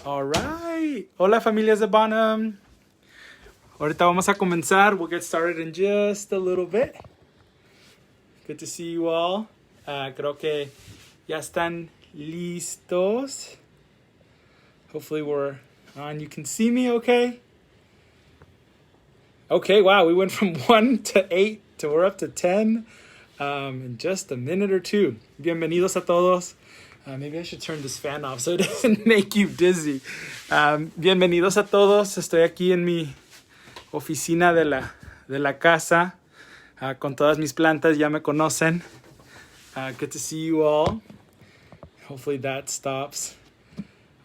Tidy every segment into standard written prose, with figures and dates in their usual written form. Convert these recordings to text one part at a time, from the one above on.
All right. Hola, familias de Bonham. Ahorita vamos a comenzar. We'll get started in just a little bit. Good to see you all. Creo que ya están listos. Hopefully we're on. You can see me okay? Okay, wow. We went from 1 to 8 to we're up to 10 in just a minute or two. Bienvenidos a todos. Maybe I should turn this fan off so it doesn't make you dizzy. Bienvenidos a todos. Estoy aquí en mi oficina de la casa con todas mis plantas. Ya me conocen. Good to see you all. Hopefully that stops.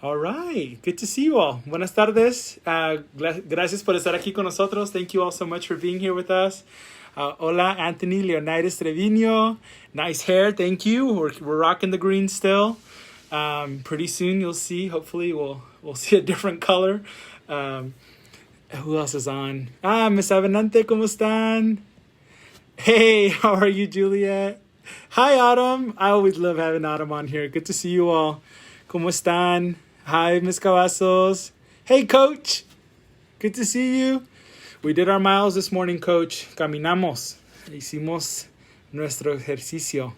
All right. Good to see you all. Buenas tardes. Gracias por estar aquí con nosotros. Thank you all so much for being here with us. Hola, Anthony Leonidas Trevino. Nice hair. Thank you. We're rocking the green still. Pretty soon you'll see. Hopefully we'll see a different color. Who else is on? Miss Avenante, ¿cómo están? Hey, how are you, Juliet? Hi, Autumn. I always love having Autumn on here. Good to see you all. ¿Cómo están? Hi, Miss Cavazos. Hey, Coach. Good to see you. We did our miles this morning, Coach. Caminamos. Hicimos nuestro ejercicio.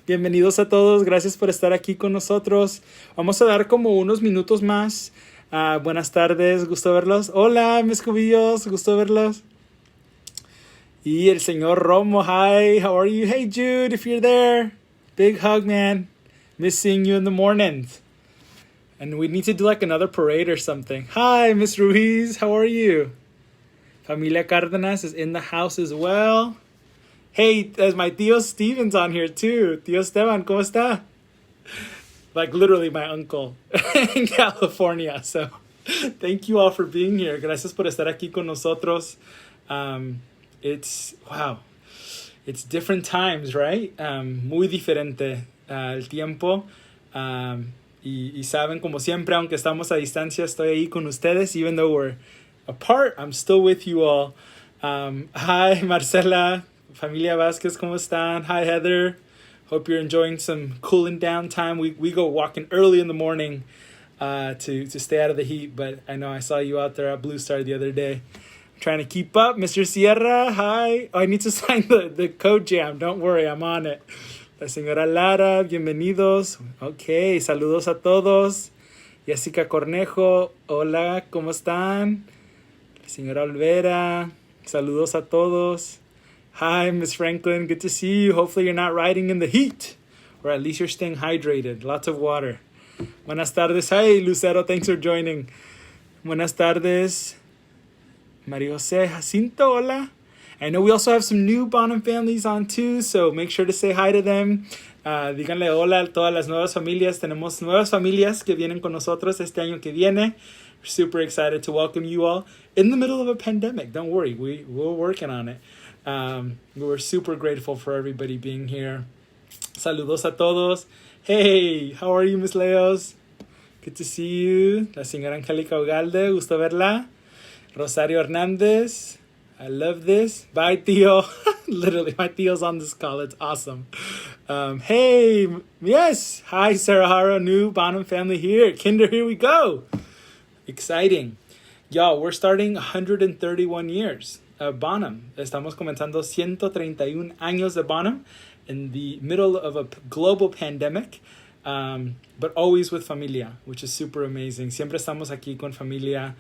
Bienvenidos a todos. Gracias por estar aquí con nosotros. Vamos a dar como unos minutos más. Buenas tardes. Gusto verlos. Hola, mis cubillos. Gusto verlos. Y el señor Romo. Hi. How are you? Hey, Jude, if you're there. Big hug, man. Miss seeing you in the mornings. And we need to do like another parade or something. Hi, Miss Ruiz. How are you? Familia Cárdenas is in the house as well. Hey, there's my Tío Steven's on here too. Tío Esteban, ¿cómo está? Like literally my uncle in California. So thank you all for being here. Gracias por estar aquí con nosotros. It's different times, right? Muy diferente el tiempo. Y saben, como siempre, aunque estamos a distancia, estoy ahí con ustedes, even though we're apart, I'm still with you all. Hi, Marcela, Familia Vasquez, ¿cómo están? Hi, Heather. Hope you're enjoying some cooling down time. We go walking early in the morning to stay out of the heat, but I know I saw you out there at Blue Star the other day. I'm trying to keep up. Mr. Sierra, hi. Oh, I need to sign the code jam. Don't worry, I'm on it. La señora Lara, bienvenidos. Okay, saludos a todos. Jessica Cornejo, hola, ¿cómo están? Señora Olvera, saludos a todos. Hi, Miss Franklin, good to see you. Hopefully you're not riding in the heat, or at least you're staying hydrated. Lots of water. Buenas tardes. Hi, Lucero, thanks for joining. Buenas tardes. María Jose Jacinto, hola. I know we also have some new Bonham families on too, so make sure to say hi to them. Díganle hola a todas las nuevas familias. Tenemos nuevas familias que vienen con nosotros este año que viene. We're super excited to welcome you all in the middle of a pandemic. Don't worry, we're working on it. We're super grateful for everybody being here. Saludos a todos. Hey, how are you, Miss Leos? Good to see you. La señora Angélica Ugalde, gusto verla. Rosario Hernandez, I love this. Bye, Tío. Literally, my Tío's on this call. It's awesome. Hey, yes. Hi, Sarah Haro, new Bonham family here. Kinder, here we go. Exciting. Y'all, we're starting 131 years of Bonham. Estamos comenzando 131 años de Bonham in the middle of a global pandemic, but always with familia, which is super amazing. Siempre estamos aquí con familia.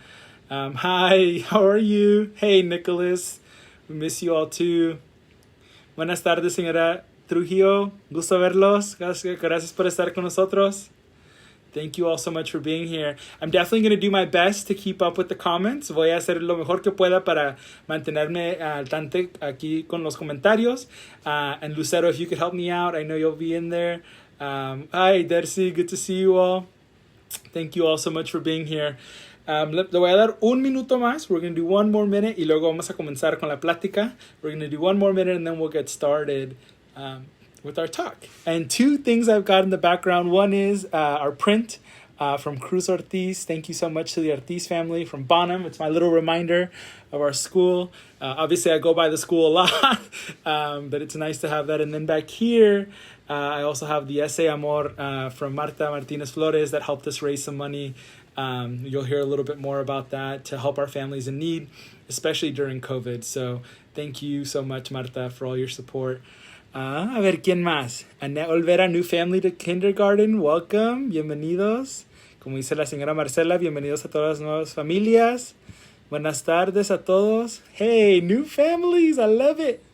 Hi, how are you? Hey, Nicholas. We miss you all too. Buenas tardes, señora Trujillo. Gusto verlos. Gracias por estar con nosotros. Thank you all so much for being here. I'm definitely going to do my best to keep up with the comments. Voy a hacer lo mejor que pueda para mantenerme al tanto aquí con los comentarios. And Lucero, if you could help me out, I know you'll be in there. Hi, Dercy. Good to see you all. Thank you all so much for being here. Le voy a dar un minuto más. We're going to do one more minute y luego vamos a comenzar con la plática. We're going to do one more minute and then we'll get started with our talk. And two things I've got in the background. One is our print from Cruz Ortiz. Thank you so much to the Ortiz family from Bonham. It's my little reminder of our school. Obviously, I go by the school a lot, but it's nice to have that. And then back here, I also have the Ese Amor from Marta Martinez Flores that helped us raise some money. You'll hear a little bit more about that to help our families in need, especially during COVID. So thank you so much, Marta, for all your support. A ver, ¿quién más? Annette Olvera, new family to kindergarten. Welcome. Bienvenidos. Como dice la señora Marcela, bienvenidos a todas las nuevas familias. Buenas tardes a todos. Hey, new families. I love it.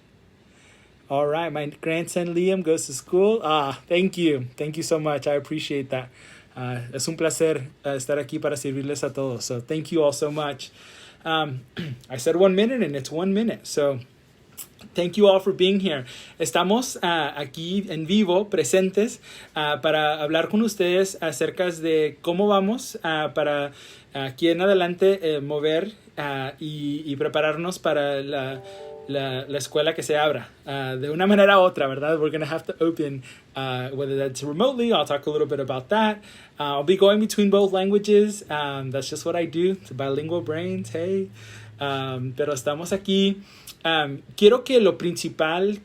All right. My grandson Liam goes to school. Thank you. Thank you so much. I appreciate that. Es un placer estar aquí para servirles a todos. So thank you all so much. I said 1 minute and it's 1 minute. So thank you all for being here. Estamos aquí en vivo, presentes, para hablar con ustedes acerca de cómo vamos para aquí en adelante mover y prepararnos para la escuela que se abra de una manera u otra, ¿verdad? We're going to have to open, whether that's remotely. I'll talk a little bit about that. I'll be going between both languages. That's just what I do. It's bilingual brains, hey. Pero estamos aquí. Quiero que la principal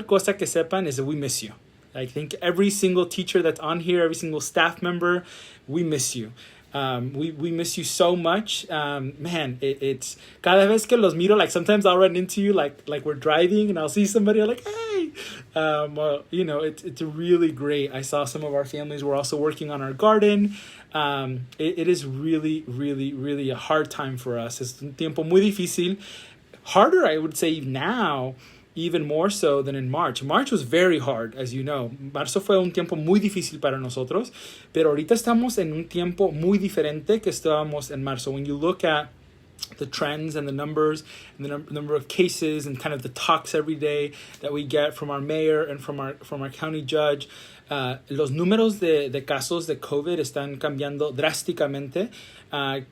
cosa que sepan is that we miss you. I think every single teacher that's on here, every single staff member, we miss you. We miss you so much. Man, it's cada vez que los miro, like sometimes I'll run into you like we're driving and I'll see somebody, I'm like, hey. Well, you know, it's really great. I saw some of our families were also working on our garden. It is really, really, really a hard time for us. Es un tiempo muy difícil. Harder, I would say now, even more so than in March. March was very hard, as you know. Marzo fue un tiempo muy difícil para nosotros, pero ahorita estamos en un tiempo muy diferente que estábamos en marzo. When you look at the trends and the numbers and the number of cases and kind of the talks every day that we get from our mayor and from our county judge, los números de casos de COVID están cambiando drásticamente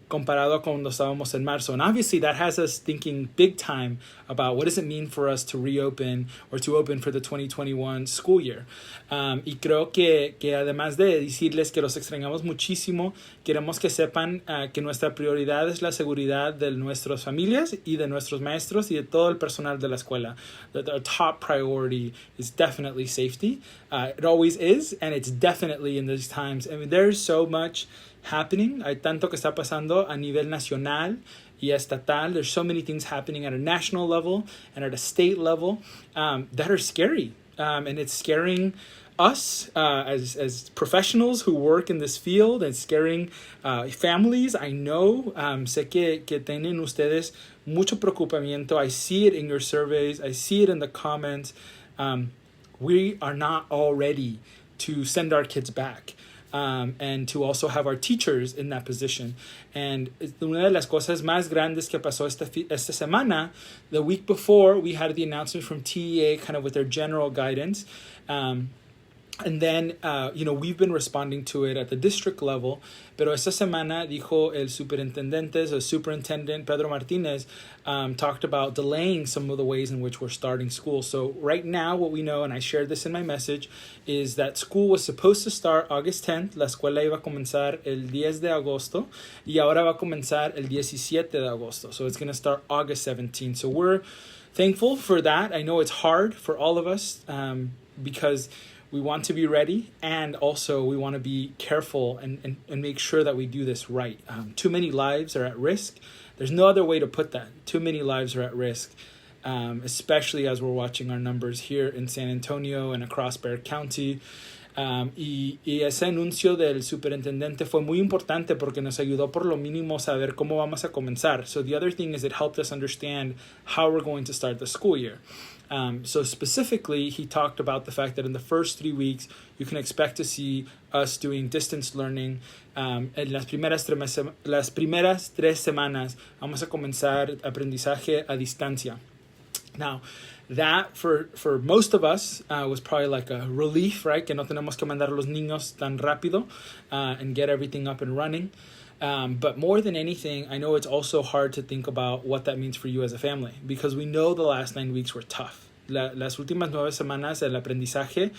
comparado a cuando estábamos en marzo. And obviously that has us thinking big time about what does it mean for us to reopen or to open for the 2021 school year. Y creo que además de decirles que los extrañamos muchísimo, queremos que sepan que nuestra prioridad es la seguridad de nuestras familias y de nuestros maestros y de todo el personal de la escuela. That our top priority is definitely safety. It always is, and it's definitely in these times. I mean, there's so much happening. Hay tanto que está pasando a nivel nacional y estatal. There's so many things happening at a national level and at a state level that are scary. And it's scaring us as professionals who work in this field, and scaring families. I know, sé que tienen ustedes mucho preocupamiento. I see it in your surveys. I see it in the comments. We are not all ready to send our kids back. And to also have our teachers in that position. And una de las cosas más grandes que pasó esta semana, the week before, we had the announcement from TEA kind of with their general guidance. And then, we've been responding to it at the district level. Pero esta semana dijo el superintendent Pedro Martinez, talked about delaying some of the ways in which we're starting school. So right now, what we know, and I shared this in my message, is that school was supposed to start August 10th. La escuela iba a comenzar el 10 de agosto. Y ahora va a comenzar el 17 de agosto. So it's going to start August 17th. So we're thankful for that. I know it's hard for all of us because we want to be ready, and also we want to be careful and make sure that we do this right. Too many lives are at risk. There's no other way to put that. Too many lives are at risk, especially as we're watching our numbers here in San Antonio and across Bexar County. Y ese anuncio del superintendente fue muy importante porque nos ayudó por lo mínimo saber cómo vamos a comenzar. So the other thing is it helped us understand how we're going to start the school year. So specifically, he talked about the fact that in the first 3 weeks, you can expect to see us doing distance learning. En las primeras 3 semanas, vamos a comenzar aprendizaje a distancia. Now, that for most of us was probably like a relief, right? Que no tenemos que mandar a los niños tan rápido and get everything up and running. But more than anything, I know it's also hard to think about what that means for you as a family, because we know the last 9 weeks were tough. Las últimas 9 semanas del aprendizaje,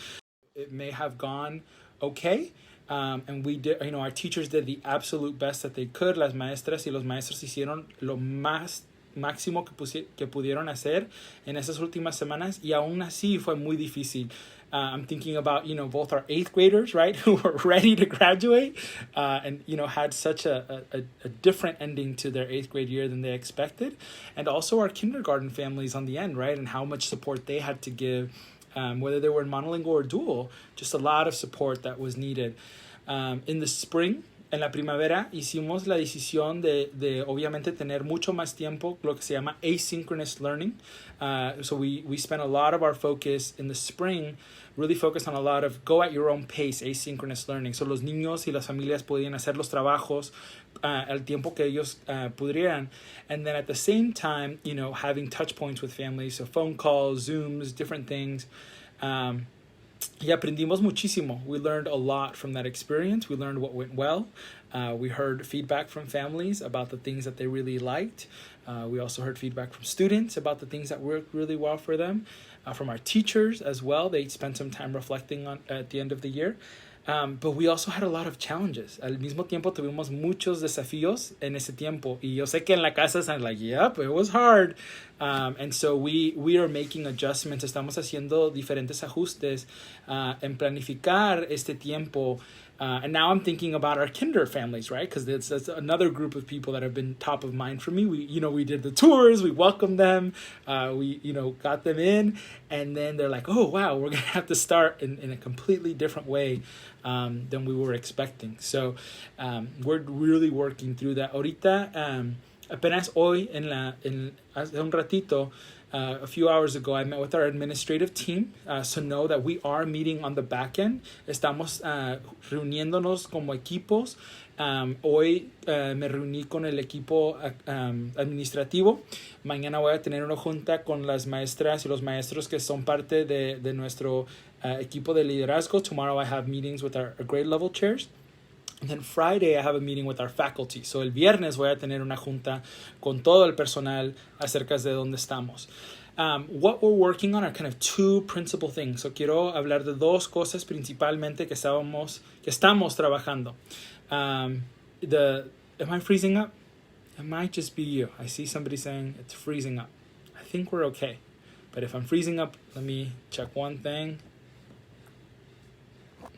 it may have gone okay. And we did, our teachers did the absolute best that they could. Las maestras y los maestros hicieron lo máximo que pudieron hacer en esas últimas semanas, y aún así fue muy difícil. I'm thinking about, both our 8th graders, right, who were ready to graduate and, had such a different ending to their 8th grade year than they expected. And also our kindergarten families on the end, right, and how much support they had to give, whether they were in monolingual or dual, just a lot of support that was needed. In the spring, en la primavera, hicimos la decisión de obviamente tener mucho más tiempo, lo que se llama asynchronous learning. So we spent a lot of our focus in the spring, really focused on a lot of go at your own pace, asynchronous learning. So los niños y las familias podían hacer los trabajos al tiempo que ellos pudieran. And then at the same time, having touch points with families, so phone calls, Zooms, different things. Y aprendimos muchísimo. We learned a lot from that experience. We learned what went well. We heard feedback from families about the things that they really liked. We also heard feedback from students about the things that worked really well for them. From our teachers as well. They spent some time reflecting on at the end of the year. But we also had a lot of challenges. Al mismo tiempo tuvimos muchos desafíos en ese tiempo. Y yo sé que en la casa están like, yep, it was hard. And so we are making adjustments. Estamos haciendo diferentes ajustes en planificar este tiempo. And now I'm thinking about our kinder families, right? Because that's another group of people that have been top of mind for me. We did the tours, we welcomed them, we got them in, and then they're like, oh wow, we're gonna have to start in a completely different way than we were expecting. So we're really working through that. Ahorita, apenas hoy hace un ratito. A few hours ago, I met with our administrative team, so know that we are meeting on the back end. Estamos reuniéndonos como equipos. Hoy me reuní con el equipo administrativo. Mañana voy a tener una junta con las maestras y los maestros que son parte de nuestro equipo de liderazgo. Tomorrow I have meetings with our grade level chairs. And then Friday, I have a meeting with our faculty. So el viernes voy a tener una junta con todo el personal acerca de dónde estamos. What we're working on are kind of 2 principal things. So quiero hablar de 2 cosas principalmente que estamos trabajando. Am I freezing up? It might just be you. I see somebody saying it's freezing up. I think we're okay. But if I'm freezing up, let me check one thing.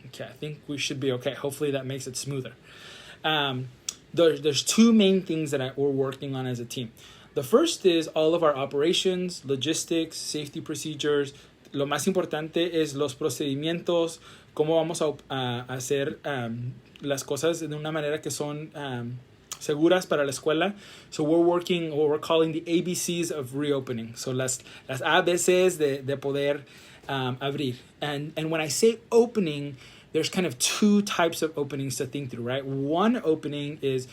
Okay, I think we should be okay. Hopefully that makes it smoother. There's 2 main things that we're working on as a team. The first is all of our operations, logistics, safety procedures. Lo más importante es los procedimientos, cómo vamos a hacer las cosas de una manera que son seguras para la escuela. So we're working what we're calling the ABCs of reopening. So las ABCs de poder abrir. And when I say opening, there's kind of 2 types of openings to think through, right? One opening is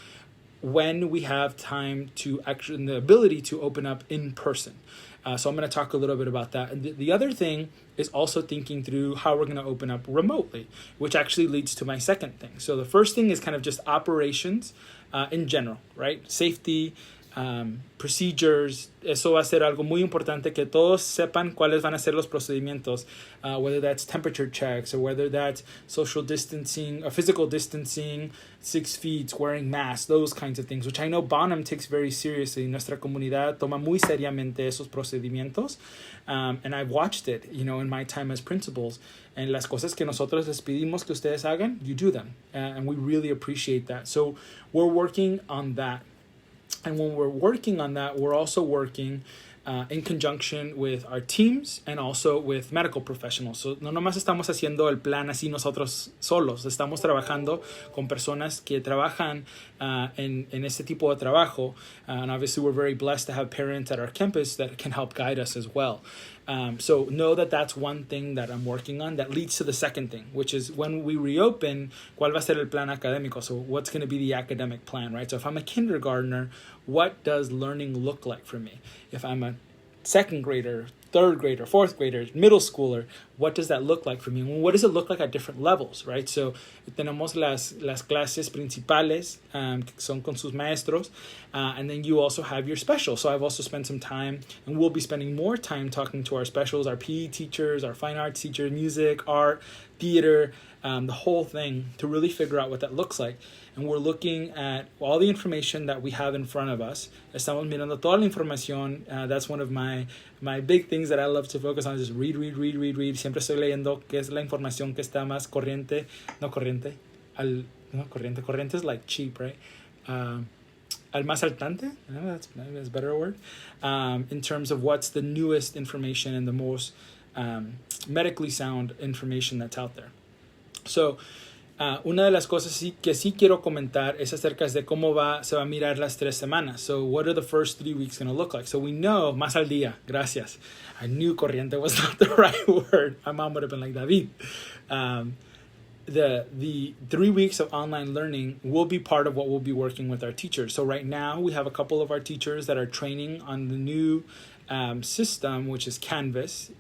when we have time to actually, the ability to open up in person. So I'm going to talk a little bit about that. And the other thing is also thinking through how we're going to open up remotely, which actually leads to my second thing. So the first thing is kind of just operations in general, right? Safety, procedures. Eso va a ser algo muy importante, que todos sepan cuáles van a ser los procedimientos, whether that's temperature checks or whether that's social distancing or physical distancing, 6 feet, wearing masks, those kinds of things, which I know Bonham takes very seriously. Nuestra comunidad toma muy seriamente esos procedimientos, and I've watched it, in my time as principals. And las cosas que nosotros les pedimos que ustedes hagan, you do them, and we really appreciate that. So we're working on that. And when we're working on that, we're also working in conjunction with our teams and also with medical professionals. So no nomás estamos haciendo el plan así nosotros solos, estamos trabajando con personas que trabajan en ese tipo de trabajo. And obviously we're very blessed to have parents at our campus that can help guide us as well. So know that that's one thing that I'm working on that leads to the second thing, which is when we reopen, ¿cuál va a ser el plan académico? So what's going to be the academic plan, right? So if I'm a kindergartner, what does learning look like for me? If I'm a second grader, third grader, fourth grader, middle schooler, what does that look like for me? What does it look like at different levels, right? So tenemos las clases principales, que son con sus maestros, and then you also have your specials. So I've also spent some time, and we'll be spending more time talking to our specials, our PE teachers, our fine arts teachers, music, art, theater, the whole thing, to really figure out what that looks like. And we're looking at all the information that we have in front of us. Estamos mirando toda la información. That's one of my big things that I love to focus on, is just read. Siempre estoy leyendo qué es la información que está más corriente. Corriente is like cheap, right? Al más saltante, that's a better word, in terms of what's the newest information and the most medically sound information that's out there. So, una de las cosas que sí quiero comentar es acerca de cómo se va a mirar las 3 semanas. So, what are the first 3 weeks going to look like? So, we know, más al día, gracias. I knew corriente was not the right word. My mom would have been like, David. The 3 weeks of online learning will be part of what we'll be working with our teachers. So right now we have a couple of our teachers that are training on the new system, which is Canvas.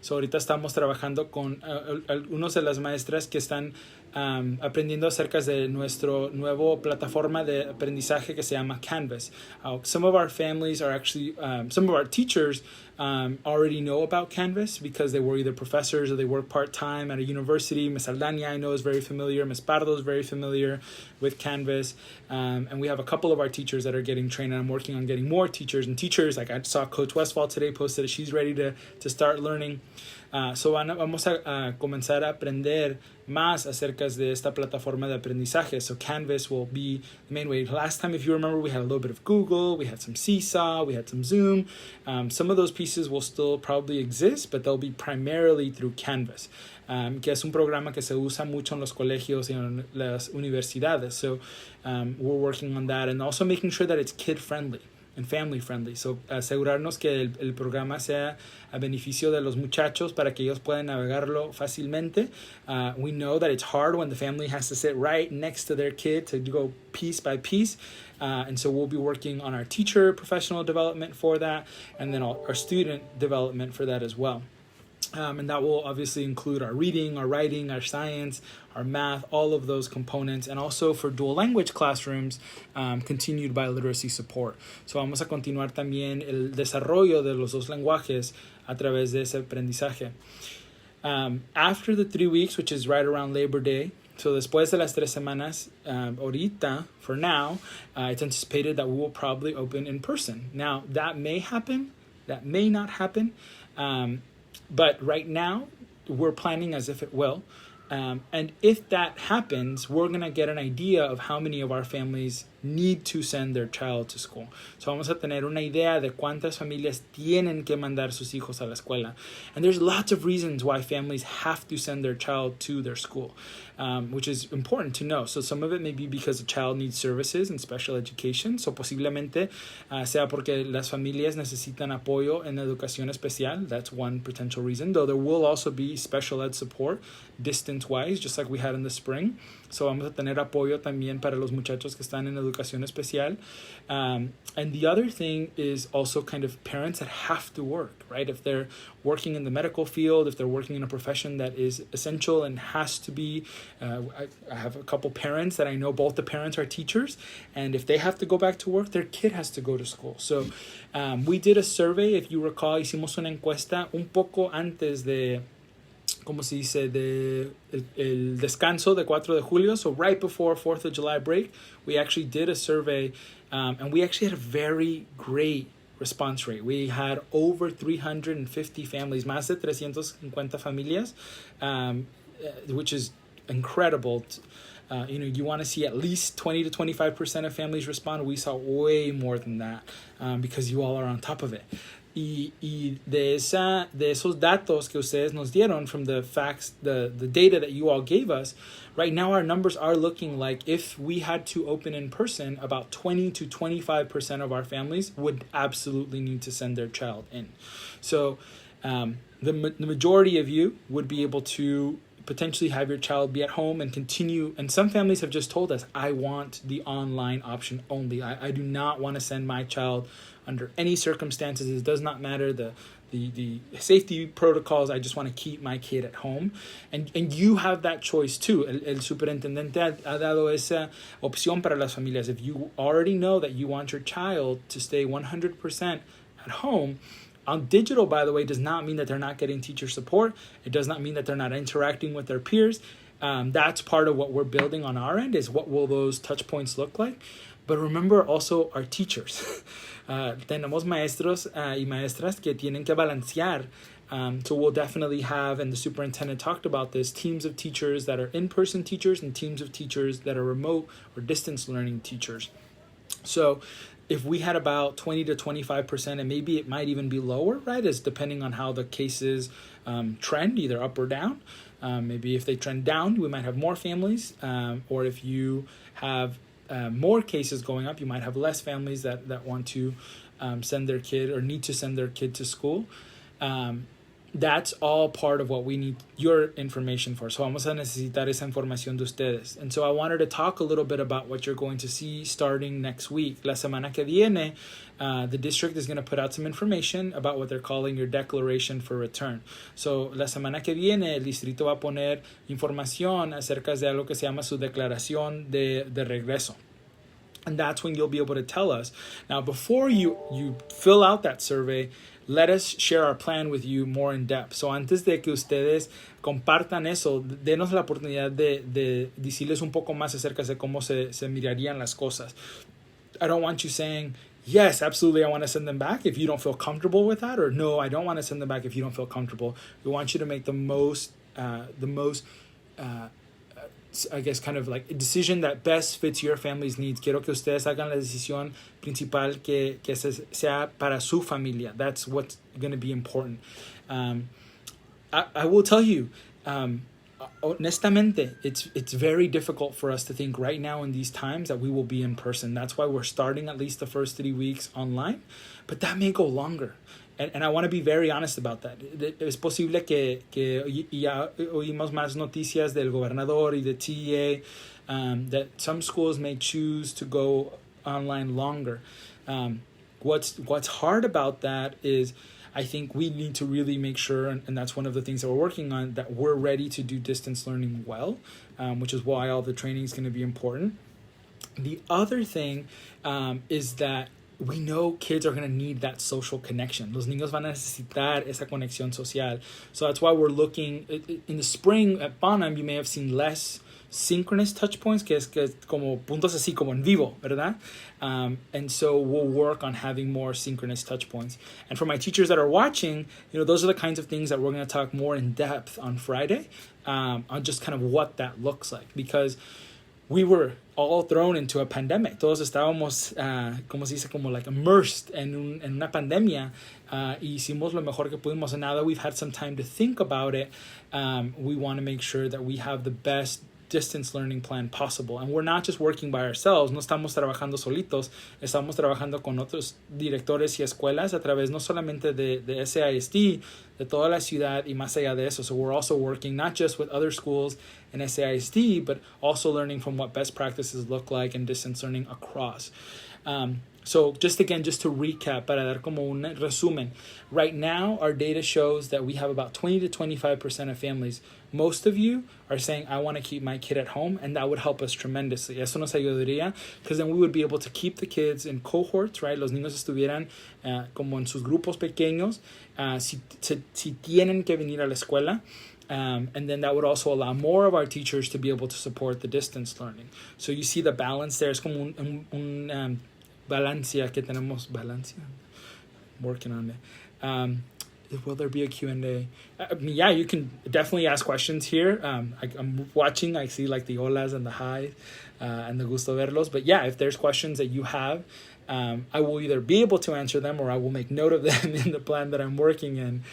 So ahorita estamos trabajando con algunos de las maestras que están aprendiendo acerca de nuestro nuevo plataforma de aprendizaje que se llama Canvas. Some of our families are actually, some of our teachers already know about Canvas because they were either professors or they work part-time at a university. Ms. Aldania, I know, is very familiar. Ms. Pardo is very familiar with Canvas. And we have a couple of our teachers that are getting trained, and I'm working on getting more teachers. And teachers, like I saw Coach Westfall today posted that she's ready to start learning. So vamos a comenzar a aprender más acerca de esta plataforma de aprendizaje. So Canvas will be the main way. Last time, if you remember, we had a little bit of Google, we had some Seesaw, we had some Zoom. Some of those pieces will still probably exist, but they'll be primarily through Canvas, que es un programa que se usa mucho en los colegios y en las universidades. So we're working on that, and also making sure that it's kid-friendly and family-friendly. So asegurarnos que el programa sea a beneficio de los muchachos para que ellos puedan navegarlo fácilmente. We know that it's hard when the family has to sit right next to their kid to go piece by piece. And so we'll be working on our teacher professional development for that, and then our student development for that as well. And that will obviously include our reading, our writing, our science, our math, all of those components. And also for dual language classrooms, continued biliteracy support. So vamos a continuar también el desarrollo de los dos lenguajes a través de ese aprendizaje. After the 3 weeks, which is right around Labor Day, so después de las 3 semanas, ahorita, for now, it's anticipated that we will probably open in person. Now, that may happen, that may not happen. But right now, we're planning as if it will. And if that happens, we're going to get an idea of how many of our families need to send their child to school. So vamos a tener una idea de cuántas familias tienen que mandar sus hijos a la escuela. And there's lots of reasons why families have to send their child to their school, which is important to know. So some of it may be because the child needs services and special education. So posiblemente sea porque las familias necesitan apoyo en educación especial. That's one potential reason, though there will also be special ed support distance-wise, just like we had in the spring. So vamos a tener apoyo también para los muchachos que están en educación especial. And the other thing is also kind of parents that have to work, right? If they're working in the medical field, if they're working in a profession that is essential and has to be, I have a couple parents that I know both the parents are teachers, and if they have to go back to work, their kid has to go to school. So we did a survey, if you recall, hicimos una encuesta un poco antes de, ¿cómo se dice?, el descanso de 4 de julio. So right before 4th of July break, we actually did a survey, and we actually had a very great response rate. We had over 350 families, más de 350 familias, which is incredible. You want to see at least 20 to 25% of families respond. We saw way more than that because you all are on top of it. Y de esos datos que ustedes nos dieron, from the facts, the data that you all gave us, right now our numbers are looking like if we had to open in person, about 20 to 25% of our families would absolutely need to send their child in. So the majority of you would be able to potentially have your child be at home and continue. And some families have just told us, I want the online option only. I do not want to send my child under any circumstances. It does not matter the safety protocols. I just want to keep my kid at home. And you have that choice too. El superintendente ha dado esa opción para las familias. If you already know that you want your child to stay 100% at home, On digital, by the way, does not mean that they're not getting teacher support. It does not mean that they're not interacting with their peers. That's part of what we're building on our end, is what will those touch points look like. But remember also our teachers. Tenemos maestros y maestras que tienen que balancear. So we'll definitely have, and the superintendent talked about this, teams of teachers that are in-person teachers and teams of teachers that are remote or distance learning teachers. So if we had about 20 to 25%, and maybe it might even be lower, right, is depending on how the cases trend, either up or down. Maybe if they trend down, we might have more families, or if you have more cases going up, you might have less families that want to send their kid or need to send their kid to school. That's all part of what we need your information for. So vamos a necesitar esa información de ustedes. And so I wanted to talk a little bit about what you're going to see starting next week. La semana que viene, the district is going to put out some information about what they're calling your declaration for return. So la semana que viene, el distrito va a poner información acerca de algo que se llama su declaración de regreso. And that's when you'll be able to tell us. Now, before you fill out that survey, let us share our plan with you more in depth. So antes de que ustedes compartan eso, denos la oportunidad de decirles un poco más acerca de cómo se mirarían las cosas. I don't want you saying, yes, absolutely, I want to send them back if you don't feel comfortable with that, or no, I don't want to send them back if you don't feel comfortable. We want you to make the most I guess kind of like a decision that best fits your family's needs. Quiero que ustedes hagan la decisión principal que sea para su familia. That's what's going to be important. I will tell you, honestamente, it's very difficult for us to think right now in these times that we will be in person. That's why we're starting at least the first 3 weeks online, but that may go longer. And I want to be very honest about that. Es posible que ya oímos más noticias del gobernador y de TEA, that some schools may choose to go online longer. What's hard about that is I think we need to really make sure, and that's one of the things that we're working on, that we're ready to do distance learning well, which is why all the training is going to be important. The other thing is that we know kids are going to need that social connection. Los niños van a necesitar esa conexión social. So that's why we're looking, in the spring at Bonham, you may have seen less synchronous touch points, que es como puntos así como en vivo, ¿verdad? And so we'll work on having more synchronous touch points. And for my teachers that are watching, those are the kinds of things that we're going to talk more in depth on Friday, on just kind of what that looks like. Because we were all thrown into a pandemic. Todos estábamos, como se dice, como like immersed en una pandemia. Hicimos lo mejor que pudimos. And now that we've had some time to think about it, we want to make sure that we have the best distance learning plan possible. And we're not just working by ourselves. No estamos trabajando solitos. Estamos trabajando con otros directores y escuelas a través no solamente de SAISD, de toda la ciudad y más allá de eso. So we're also working not just with other schools in SAISD, but also learning from what best practices look like in distance learning across. So just to recap, para dar como un resumen, right now our data shows that we have about 20 to 25% of families. Most of you are saying, I want to keep my kid at home, and that would help us tremendously. Eso nos ayudaría, because then we would be able to keep the kids in cohorts, right? Los niños estuvieran como en sus grupos pequeños, si tienen que venir a la escuela. And then that would also allow more of our teachers to be able to support the distance learning. So you see the balance there. Es como un balancia que tenemos. Balancia? I'm working on it. Will there be a Q&A? Yeah, you can definitely ask questions here. I'm watching. I see like the holas and the hi's and the gusto verlos. But yeah, if there's questions that you have, I will either be able to answer them or I will make note of them in the plan that I'm working in.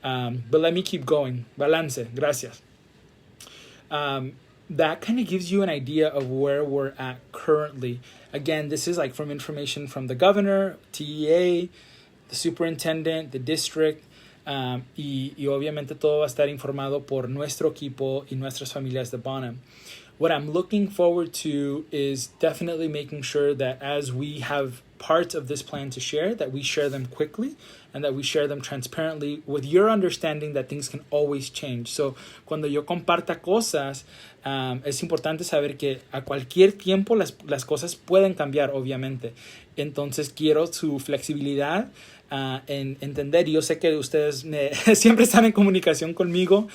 But let me keep going. Balance. Gracias. That kind of gives you an idea of where we're at currently. Again, this is like from information from the governor, TEA, the superintendent, the district, y obviamente todo va a estar informado por nuestro equipo y nuestras familias de Bonham. What I'm looking forward to is definitely making sure that as we have parts of this plan to share, that we share them quickly and that we share them transparently with your understanding that things can always change. So, cuando yo comparta cosas, es importante saber que a cualquier tiempo las cosas pueden cambiar, obviamente. Entonces, quiero su flexibilidad en entender. Yo sé que ustedes siempre están en comunicación conmigo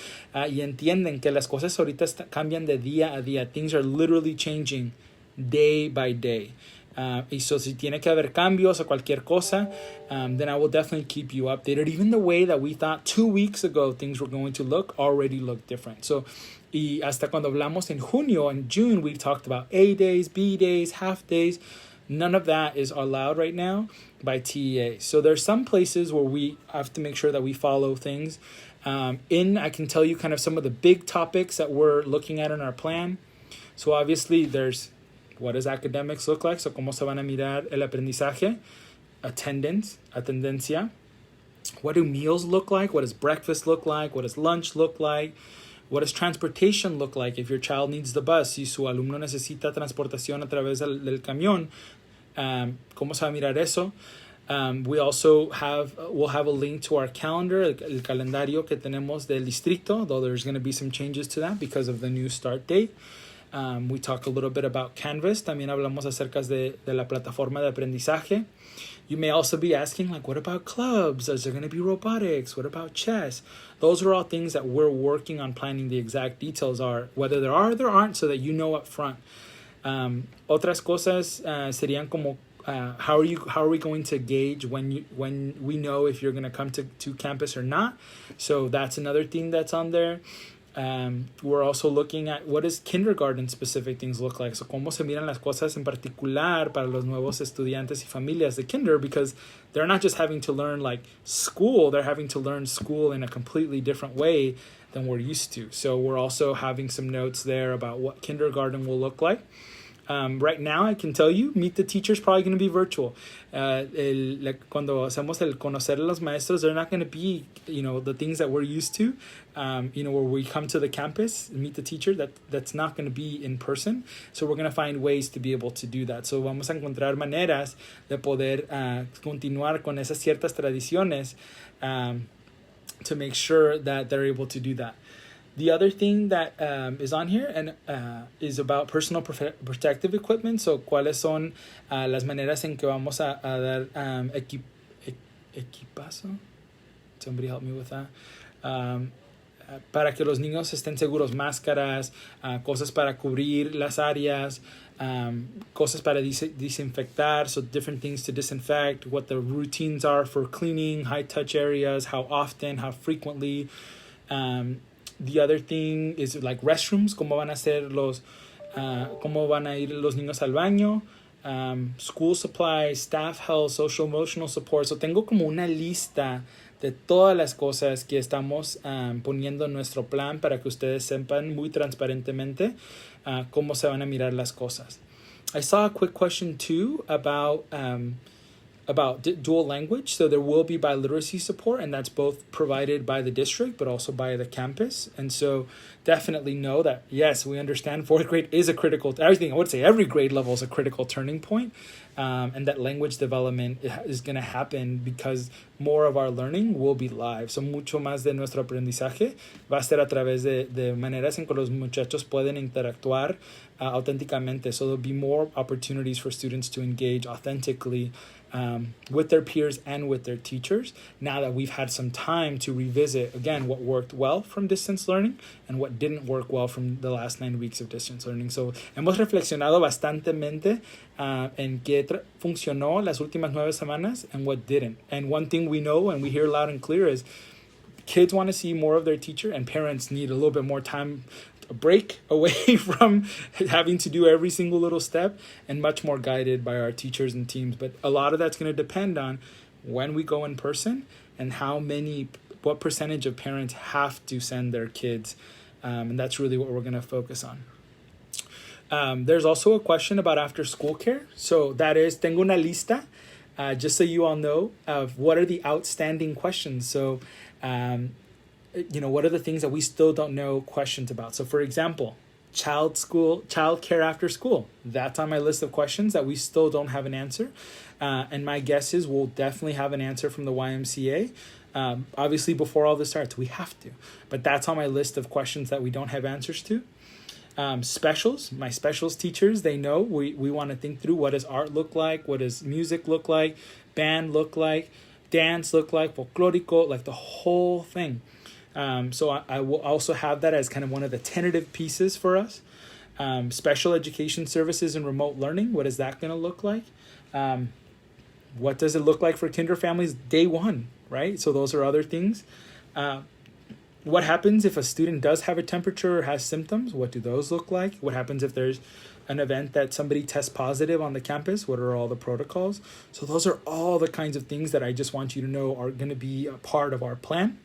y entienden que las cosas ahorita cambian de día a día. Things are literally changing day by day. Y so si tiene que haber cambios o cualquier cosa, then I will definitely keep you updated. Even the way that we thought 2 weeks ago things were going to look already look different. So, y hasta cuando hablamos en junio and June, we talked about A days, B days, half days. None of that is allowed right now by TEA. So there's some places where we have to make sure that we follow things. I can tell you kind of some of the big topics that we're looking at in our plan. So obviously there's what does academics look like? So cómo se van a mirar el aprendizaje, atendencia. What do meals look like? What does breakfast look like? What does lunch look like? What does transportation look like if your child needs the bus? Si su alumno necesita transportación a través del camión, ¿cómo se va a mirar eso? We also we'll have a link to our calendar, el calendario que tenemos del distrito, though there's going to be some changes to that because of the new start date. We talk a little bit about Canvas. También hablamos acerca de la plataforma de aprendizaje. You may also be asking, like, what about clubs? Is there going to be robotics? What about chess? Those are all things that we're working on planning. The exact details are whether there are or there aren't, so that you know up front. Otras cosas serían como how are we going to gauge when we know if you're going to come to campus or not? So that's another thing that's on there. We're also looking at what does kindergarten specific things look like. So cómo se miran las cosas en particular para los nuevos estudiantes y familias de kinder, because they're not just having to learn like school, they're having to learn school in a completely different way than we're used to. So we're also having some notes there about what kindergarten will look like. Right now, I can tell you, Meet the Teacher is probably going to be virtual. Cuando hacemos el conocer a los maestros, they're not going to be, the things that we're used to, where we come to the campus, Meet the Teacher, that's not going to be in person. So we're going to find ways to be able to do that. So vamos a encontrar maneras de poder continuar con esas ciertas tradiciones to make sure that they're able to do that. The other thing that is on here and is about personal protective equipment. So, ¿cuáles son las maneras en que vamos a dar equipazo? Somebody help me with that. Para que los niños estén seguros, máscaras, cosas para cubrir las áreas, cosas para disinfectar, so different things to disinfect, what the routines are for cleaning, high-touch areas, how often, how frequently. The other thing is like restrooms, cómo van a ir los niños al baño, school supplies, staff health, social emotional support. So tengo como una lista de todas las cosas que estamos poniendo en nuestro plan para que ustedes sepan muy transparentemente cómo se van a mirar las cosas. I saw a quick question too about dual language. So there will be biliteracy support, and that's both provided by the district but also by the campus. And so definitely know that, yes, we understand fourth grade is a critical, everything, I would say every grade level is a critical turning point, and that language development is going to happen because more of our learning will be live. So mucho más de nuestro aprendizaje va a ser a través de maneras en que los muchachos pueden interactuar auténticamente. So there'll be more opportunities for students to engage authentically with their peers and with their teachers, now that we've had some time to revisit, again, what worked well from distance learning and what didn't work well from the last 9 weeks of distance learning. So, hemos reflexionado bastantemente en qué funcionó las últimas 9 semanas and what didn't. And one thing we know and we hear loud and clear is kids want to see more of their teacher, and parents need a little bit more time, a break away from having to do every single little step, and much more guided by our teachers and teams. But a lot of that's going to depend on when we go in person and what percentage of parents have to send their kids. And that's really what we're going to focus on. There's also a question about after school care. So that is, tengo una lista, just so you all know, of what are the outstanding questions. So, what are the things that we still don't know questions about? So, for example, child care after school. That's on my list of questions that we still don't have an answer. And my guess is we'll definitely have an answer from the YMCA. Obviously, before all this starts, we have to. But that's on my list of questions that we don't have answers to. Specials, my specials teachers, they know we want to think through what does art look like, what does music look like, band look like, dance look like, folklorico, like the whole thing. So I will also have that as kind of one of the tentative pieces for us. Special education services and remote learning, what is that going to look like? What does it look like for kinder families day one, right? So those are other things. What happens if a student does have a temperature or has symptoms? What do those look like? What happens if there's an event that somebody tests positive on the campus? What are all the protocols? So those are all the kinds of things that I just want you to know are going to be a part of our plan.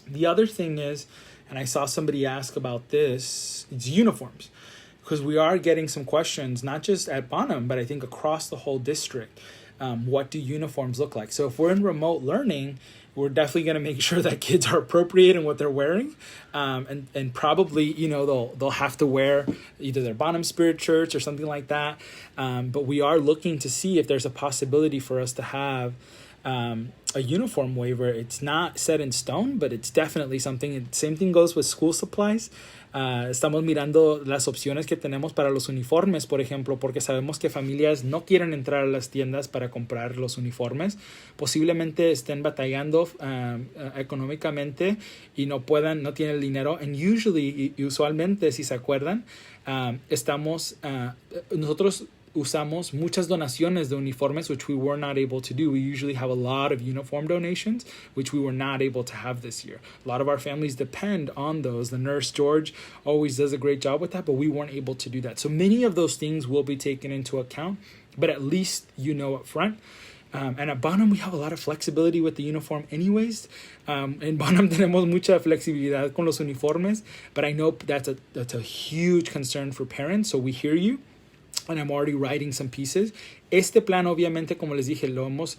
The other thing is, and I saw somebody ask about this, it's uniforms. Because we are getting some questions, not just at Bonham, but I think across the whole district. What do uniforms look like? So if we're in remote learning, we're definitely going to make sure that kids are appropriate in what they're wearing. And probably, they'll have to wear either their Bonham Spirit shirts or something like that. But we are looking to see if there's a possibility for us to have a uniform waiver. It's not set in stone, but it's definitely something. And same thing goes with school supplies. Estamos mirando las opciones que tenemos para los uniformes, por ejemplo, porque sabemos que familias no quieren entrar a las tiendas para comprar los uniformes. Posiblemente estén batallando económicamente y no tienen el dinero. And usualmente, si se acuerdan, nosotros usamos muchas donaciones de uniformes, which we were not able to do. We usually have a lot of uniform donations, which we were not able to have this year. A lot of our families depend on those. The nurse, George, always does a great job with that, but we weren't able to do that. So many of those things will be taken into account, but at least up front. And at Bonham, we have a lot of flexibility with the uniform anyways. En Bonham tenemos mucha flexibilidad con los uniformes, but I know that's a huge concern for parents, so we hear you. And I'm already writing some pieces. Este plan, obviamente, como les dije, lo hemos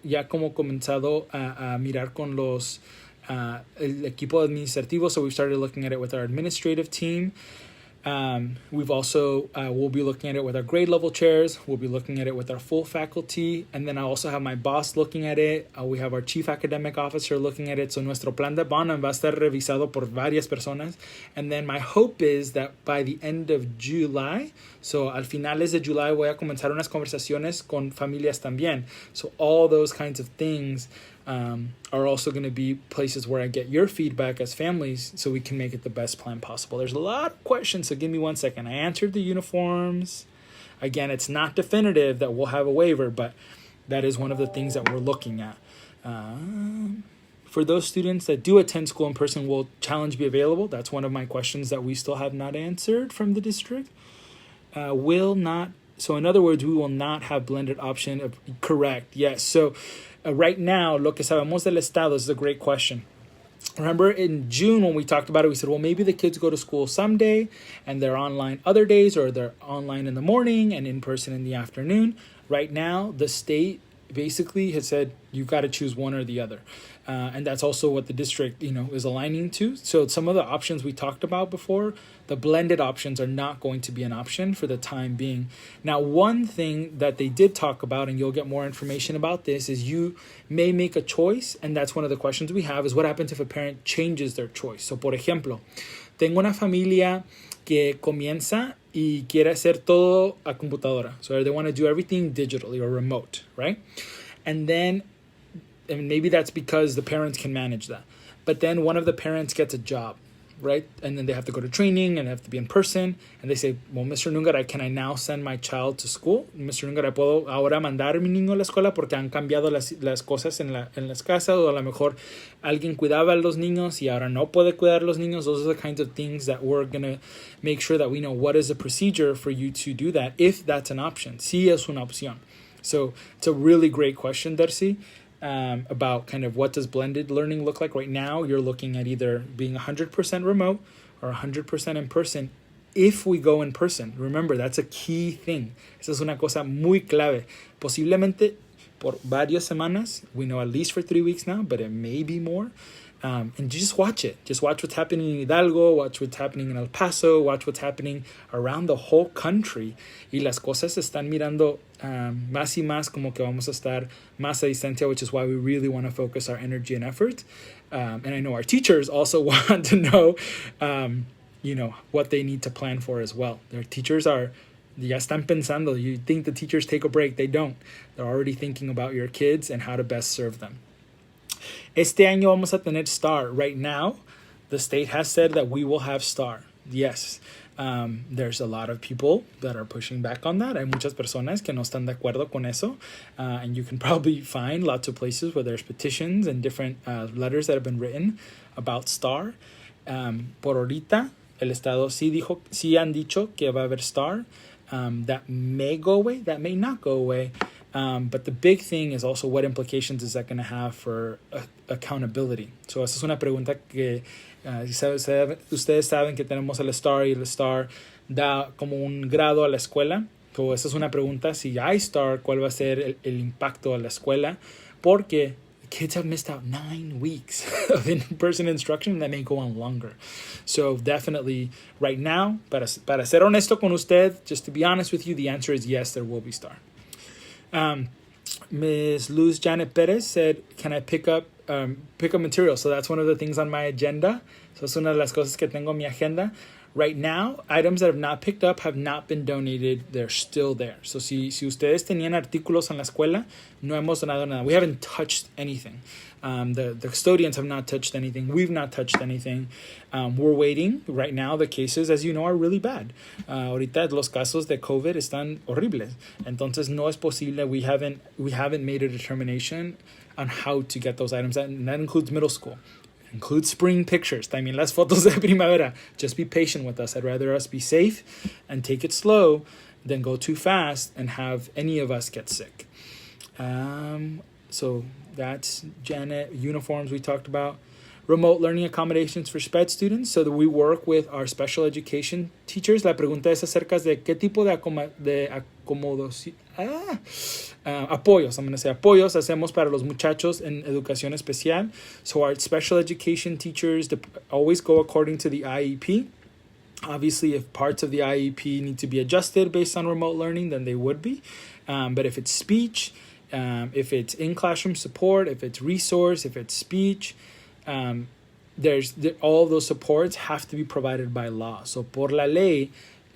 ya como comenzado a mirar con el equipo administrativo. So we've started looking at it with our administrative team. We've also, we'll be looking at it with our grade level chairs. We'll be looking at it with our full faculty. And then I also have my boss looking at it. We have our chief academic officer looking at it. So nuestro plan de Bonham va a estar revisado por varias personas. And then my hope is that by the end of July, so al finales de July, voy a comenzar unas conversaciones con familias también. So all those kinds of things are also going to be places where I get your feedback as families so we can make it the best plan possible. There's a lot of questions, so give me 1 second. I answered the uniforms. Again, it's not definitive that we'll have a waiver, but that is one of the things that we're looking at. For those students that do attend school in person, will challenge be available? That's one of my questions that we still have not answered from the district. So in other words, we will not have blended option. Correct, yes. So right now, lo que sabemos del estado is a great question. Remember in June when we talked about it, we said, well, maybe the kids go to school someday and they're online other days, or they're online in the morning and in person in the afternoon. Right now, the state basically has said you've got to choose one or the other. And that's also what the district, is aligning to. So some of the options we talked about before, the blended options are not going to be an option for the time being. Now, one thing that they did talk about, and you'll get more information about this, is you may make a choice. And that's one of the questions we have, is what happens if a parent changes their choice? So, por ejemplo, tengo una familia que comienza y quiere hacer todo a computadora. So they want to do everything digitally or remote, right? And maybe that's because the parents can manage that. But then one of the parents gets a job, right? And then they have to go to training and have to be in person. And they say, well, Mr. Nungaray, can I now send my child to school? Mr. Nungaray, ¿puedo ahora mandar a mi niño a la escuela porque han cambiado las cosas en las casas? O a lo mejor alguien cuidaba a los niños y ahora no puede cuidar a los niños. Those are the kinds of things that we're going to make sure that we know what is the procedure for you to do that, if that's an option. Sí es una opción. So it's a really great question, Darcy. About kind of what does blended learning look like. Right now, you're looking at either being 100% remote or 100% in person if we go in person. Remember, that's a key thing. Esa es una cosa muy clave. Posiblemente por varias semanas, we know at least for 3 weeks now, but it may be more. And just watch it. Just watch what's happening in Hidalgo, watch what's happening in El Paso, watch what's happening around the whole country. Y las cosas se están mirando más y más como que vamos a estar más a distancia, which is why we really want to focus our energy and effort. And I know our teachers also want to know, what they need to plan for as well. Their teachers ya están pensando. You think the teachers take a break. They don't. They're already thinking about your kids and how to best serve them. Este año vamos a tener STAR. Right now, the state has said that we will have STAR. Yes. There's a lot of people that are pushing back on that. Hay muchas personas que no están de acuerdo con eso. And you can probably find lots of places where there's petitions and different letters that have been written about STAR. Por ahorita, el Estado sí han dicho que va a haber STAR. That may go away, that may not go away. But the big thing is also what implications is that going to have for accountability. So esa es una pregunta que ustedes saben que tenemos el STAR y el STAR da como un grado a la escuela. So esa es una pregunta, si hay STAR, ¿cuál va a ser el impacto a la escuela? Porque kids have missed out 9 weeks of in-person instruction that may go on longer. So definitely right now, para ser honesto con usted, just to be honest with you, the answer is yes, there will be STAR. Ms. Luz Janet Perez said, can I pick up material? So that's one of the things on my agenda. So es una de las cosas que tengo en mi agenda. Right now, items that have not picked up have not been donated. They're still there. So si ustedes tenían artículos en la escuela, no hemos donado nada. We haven't touched anything. The custodians have not touched anything. We've not touched anything. We're waiting. Right now, the cases, as you know, are really bad. Ahorita los casos de COVID están horribles. Entonces, no es posible. We haven't made a determination on how to get those items. And that includes middle school. Include spring pictures. También las fotos de primavera. Just be patient with us. I'd rather us be safe and take it slow than go too fast and have any of us get sick. So that's Janet. Uniforms we talked about. Remote learning accommodations for SPED students. So that we work with our special education teachers. La pregunta es acerca de qué tipo de acomodación. Apoyos, I'm going to say apoyos hacemos para los muchachos en educación especial. So our special education teachers always go according to the IEP. Obviously, if parts of the IEP need to be adjusted based on remote learning, then they would be. But if it's speech, if it's in-classroom support, if it's resource, if it's speech, all those supports have to be provided by law. So por la ley,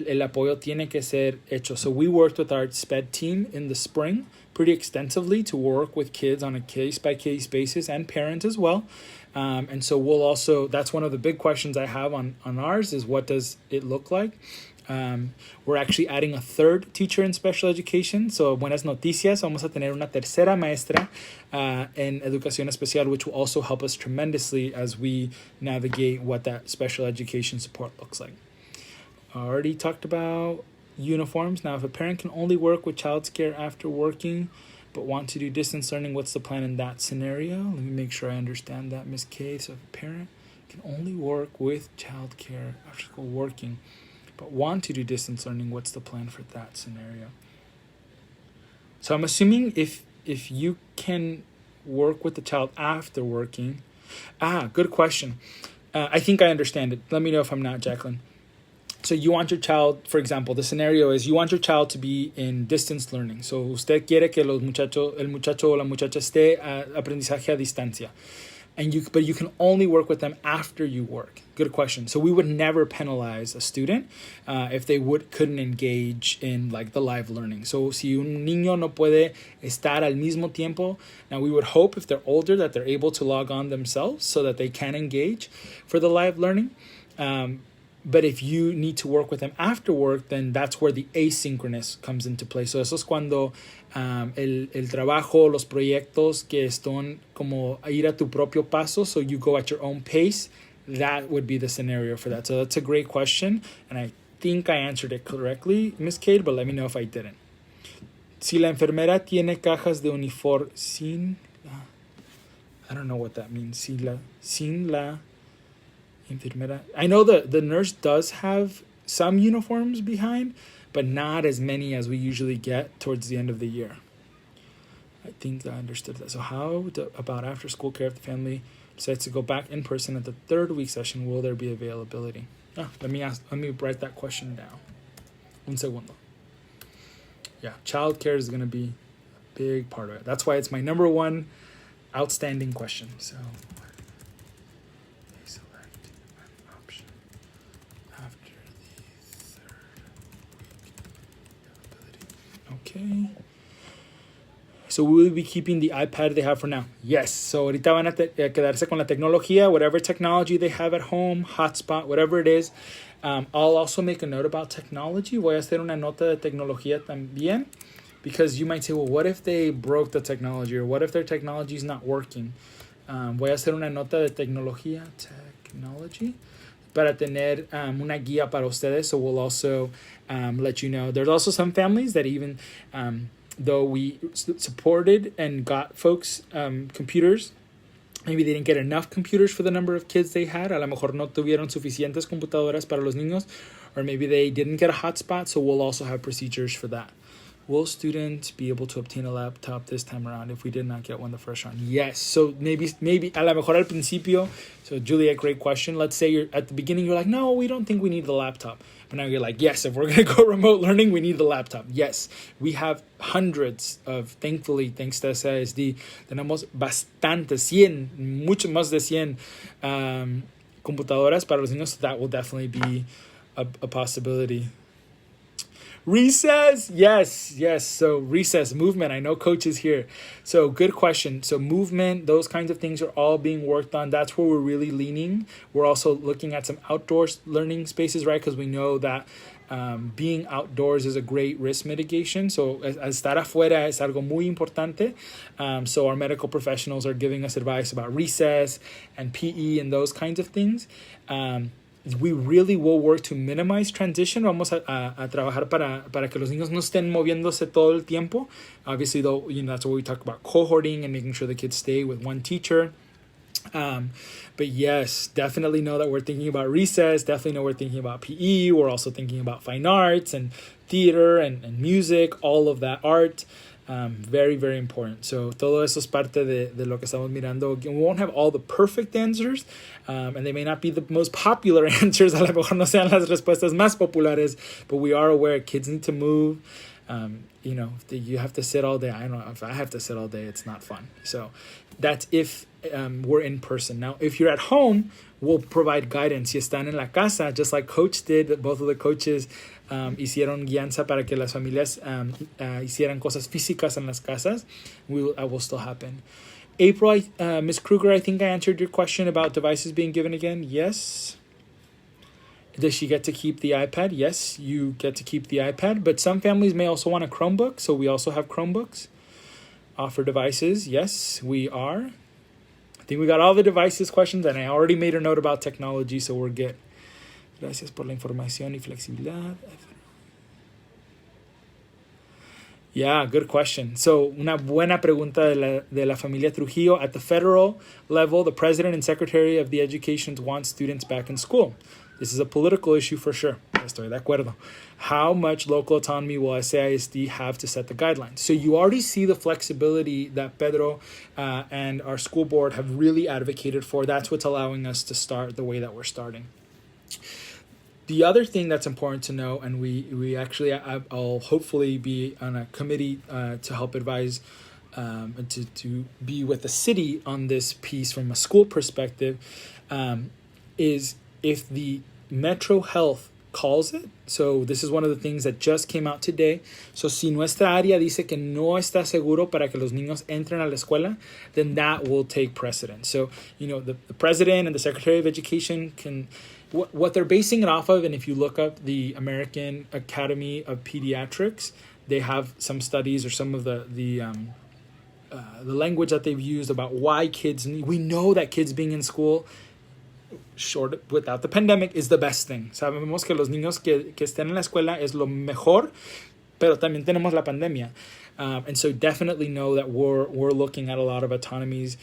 el apoyo tiene que ser hecho. So we worked with our SPED team in the spring pretty extensively to work with kids on a case-by-case basis and parents as well. And so we'll also, that's one of the big questions I have on ours is what does it look like? We're actually adding a third teacher in special education. So buenas noticias, vamos a tener una tercera maestra en educación especial, which will also help us tremendously as we navigate what that special education support looks like. I already talked about uniforms. Now, if a parent can only work with childcare after working but want to do distance learning, what's the plan in that scenario? Let me make sure I understand that, Ms. K. So if a parent can only work with childcare after school working but want to do distance learning, what's the plan for that scenario? So I'm assuming if you can work with the child after working. Good question. I think I understand it. Let me know if I'm not, Jacqueline. So you want your child, for example, the scenario is you want your child to be in distance learning. So usted quiere que el muchacho o la muchacha esté aprendizaje a distancia. But you can only work with them after you work. Good question. So we would never penalize a student if they couldn't engage in like the live learning. So si un niño no puede estar al mismo tiempo, now we would hope if they're older that they're able to log on themselves so that they can engage for the live learning. But if you need to work with them after work, then that's where the asynchronous comes into play. So eso es cuando el trabajo, los proyectos que están como a ir a tu propio paso, so you go at your own pace, that would be the scenario for that. So that's a great question, and I think I answered it correctly, Ms. Kate, but let me know if I didn't. Si la enfermera tiene cajas de uniforme I don't know what that means. Sin la enfermera. I know the nurse does have some uniforms behind, but not as many as we usually get towards the end of the year. I think I understood that. So how about after school care if the family said to go back in person at the third week session. Will there be availability? Let me write that question down. Un segundo. Yeah, childcare is going to be a big part of it. That's why it's my number one outstanding question. So select an option after the third week availability. Okay. So we will be keeping the iPad they have for now. Yes. So ahorita van a quedarse con la tecnología, whatever technology they have at home, hotspot, whatever it is. I'll also make a note about technology. Voy a hacer una nota de tecnología también. Because you might say, well, what if they broke the technology? Or what if their technology is not working? Voy a hacer una nota de tecnología, technology, para tener una guía para ustedes. So we'll also let you know. There's also some families that even, though we supported and got folks computers, maybe they didn't get enough computers for the number of kids they had. A lo mejor no tuvieron suficientes computadoras para los niños. Or maybe they didn't get a hotspot. So we'll also have procedures for that. Will students be able to obtain a laptop this time around if we did not get one the first round? Yes. So maybe a lo mejor al principio. So Juliet, great question. Let's say you're at the beginning, you're like, no, we don't think we need the laptop. But now you're like, yes, if we're going to go remote learning, we need the laptop. Yes. We have hundreds of, thankfully, thanks to SASD, tenemos bastante, 100, mucho más de 100 computadoras para los niños. So that will definitely be a possibility. Recess, yes. So recess, movement. I know coach is here. So good question. So movement, those kinds of things are all being worked on. That's where we're really leaning. We're also looking at some outdoor learning spaces, right? Because we know that being outdoors is a great risk mitigation. So estar afuera es algo muy importante. So our medical professionals are giving us advice about recess and PE and those kinds of things. We really will work to minimize transition. Vamos a trabajar para que los niños no estén moviéndose todo el tiempo. Obviously, though, that's what we talk about, cohorting and making sure the kids stay with one teacher. But yes, definitely know that we're thinking about recess. Definitely know we're thinking about PE. We're also thinking about fine arts and theater and music, all of that art. Very, very important. So todo eso es parte de lo que estamos mirando. We won't have all the perfect answers, and they may not be the most popular answers. A lo mejor no sean las respuestas más populares, but we are aware kids need to move. You have to sit all day. I don't know if I have to sit all day, it's not fun. So that's if we're in person. Now, if you're at home, we'll provide guidance. Si están en la casa, just like Coach did, both of the coaches hicieron guianza para que las familias hicieran cosas físicas en las casas. Will still happen. April, Ms. Kruger, I think I answered your question about devices being given again. Yes. Does she get to keep the iPad? Yes, you get to keep the iPad. But some families may also want a Chromebook. So we also have Chromebooks. Offer devices. Yes, we are. I think we got all the devices questions. And I already made a note about technology. So we're good. Gracias por la información y flexibilidad. Yeah, good question. So, una buena pregunta de la familia Trujillo. At the federal level, the president and secretary of the education want students back in school. This is a political issue for sure. Estoy de acuerdo. How much local autonomy will SAISD have to set the guidelines? So you already see the flexibility that Pedro and our school board have really advocated for. That's what's allowing us to start the way that we're starting. The other thing that's important to know, and we actually, I'll hopefully be on a committee to help advise, to be with the city on this piece from a school perspective, is if the Metro Health calls it. So this is one of the things that just came out today. So si nuestra área dice que no está seguro para que los niños entren a la escuela, then that will take precedence. So, the president and the secretary of education can... What they're basing it off of, and if you look up the American Academy of Pediatrics, they have some studies or some of the language that they've used about why kids need. We know that kids being in school without the pandemic is the best thing. Sabemos que los niños que estén en la escuela es lo mejor, pero también tenemos la pandemia. And so definitely know that we're looking at a lot of autonomies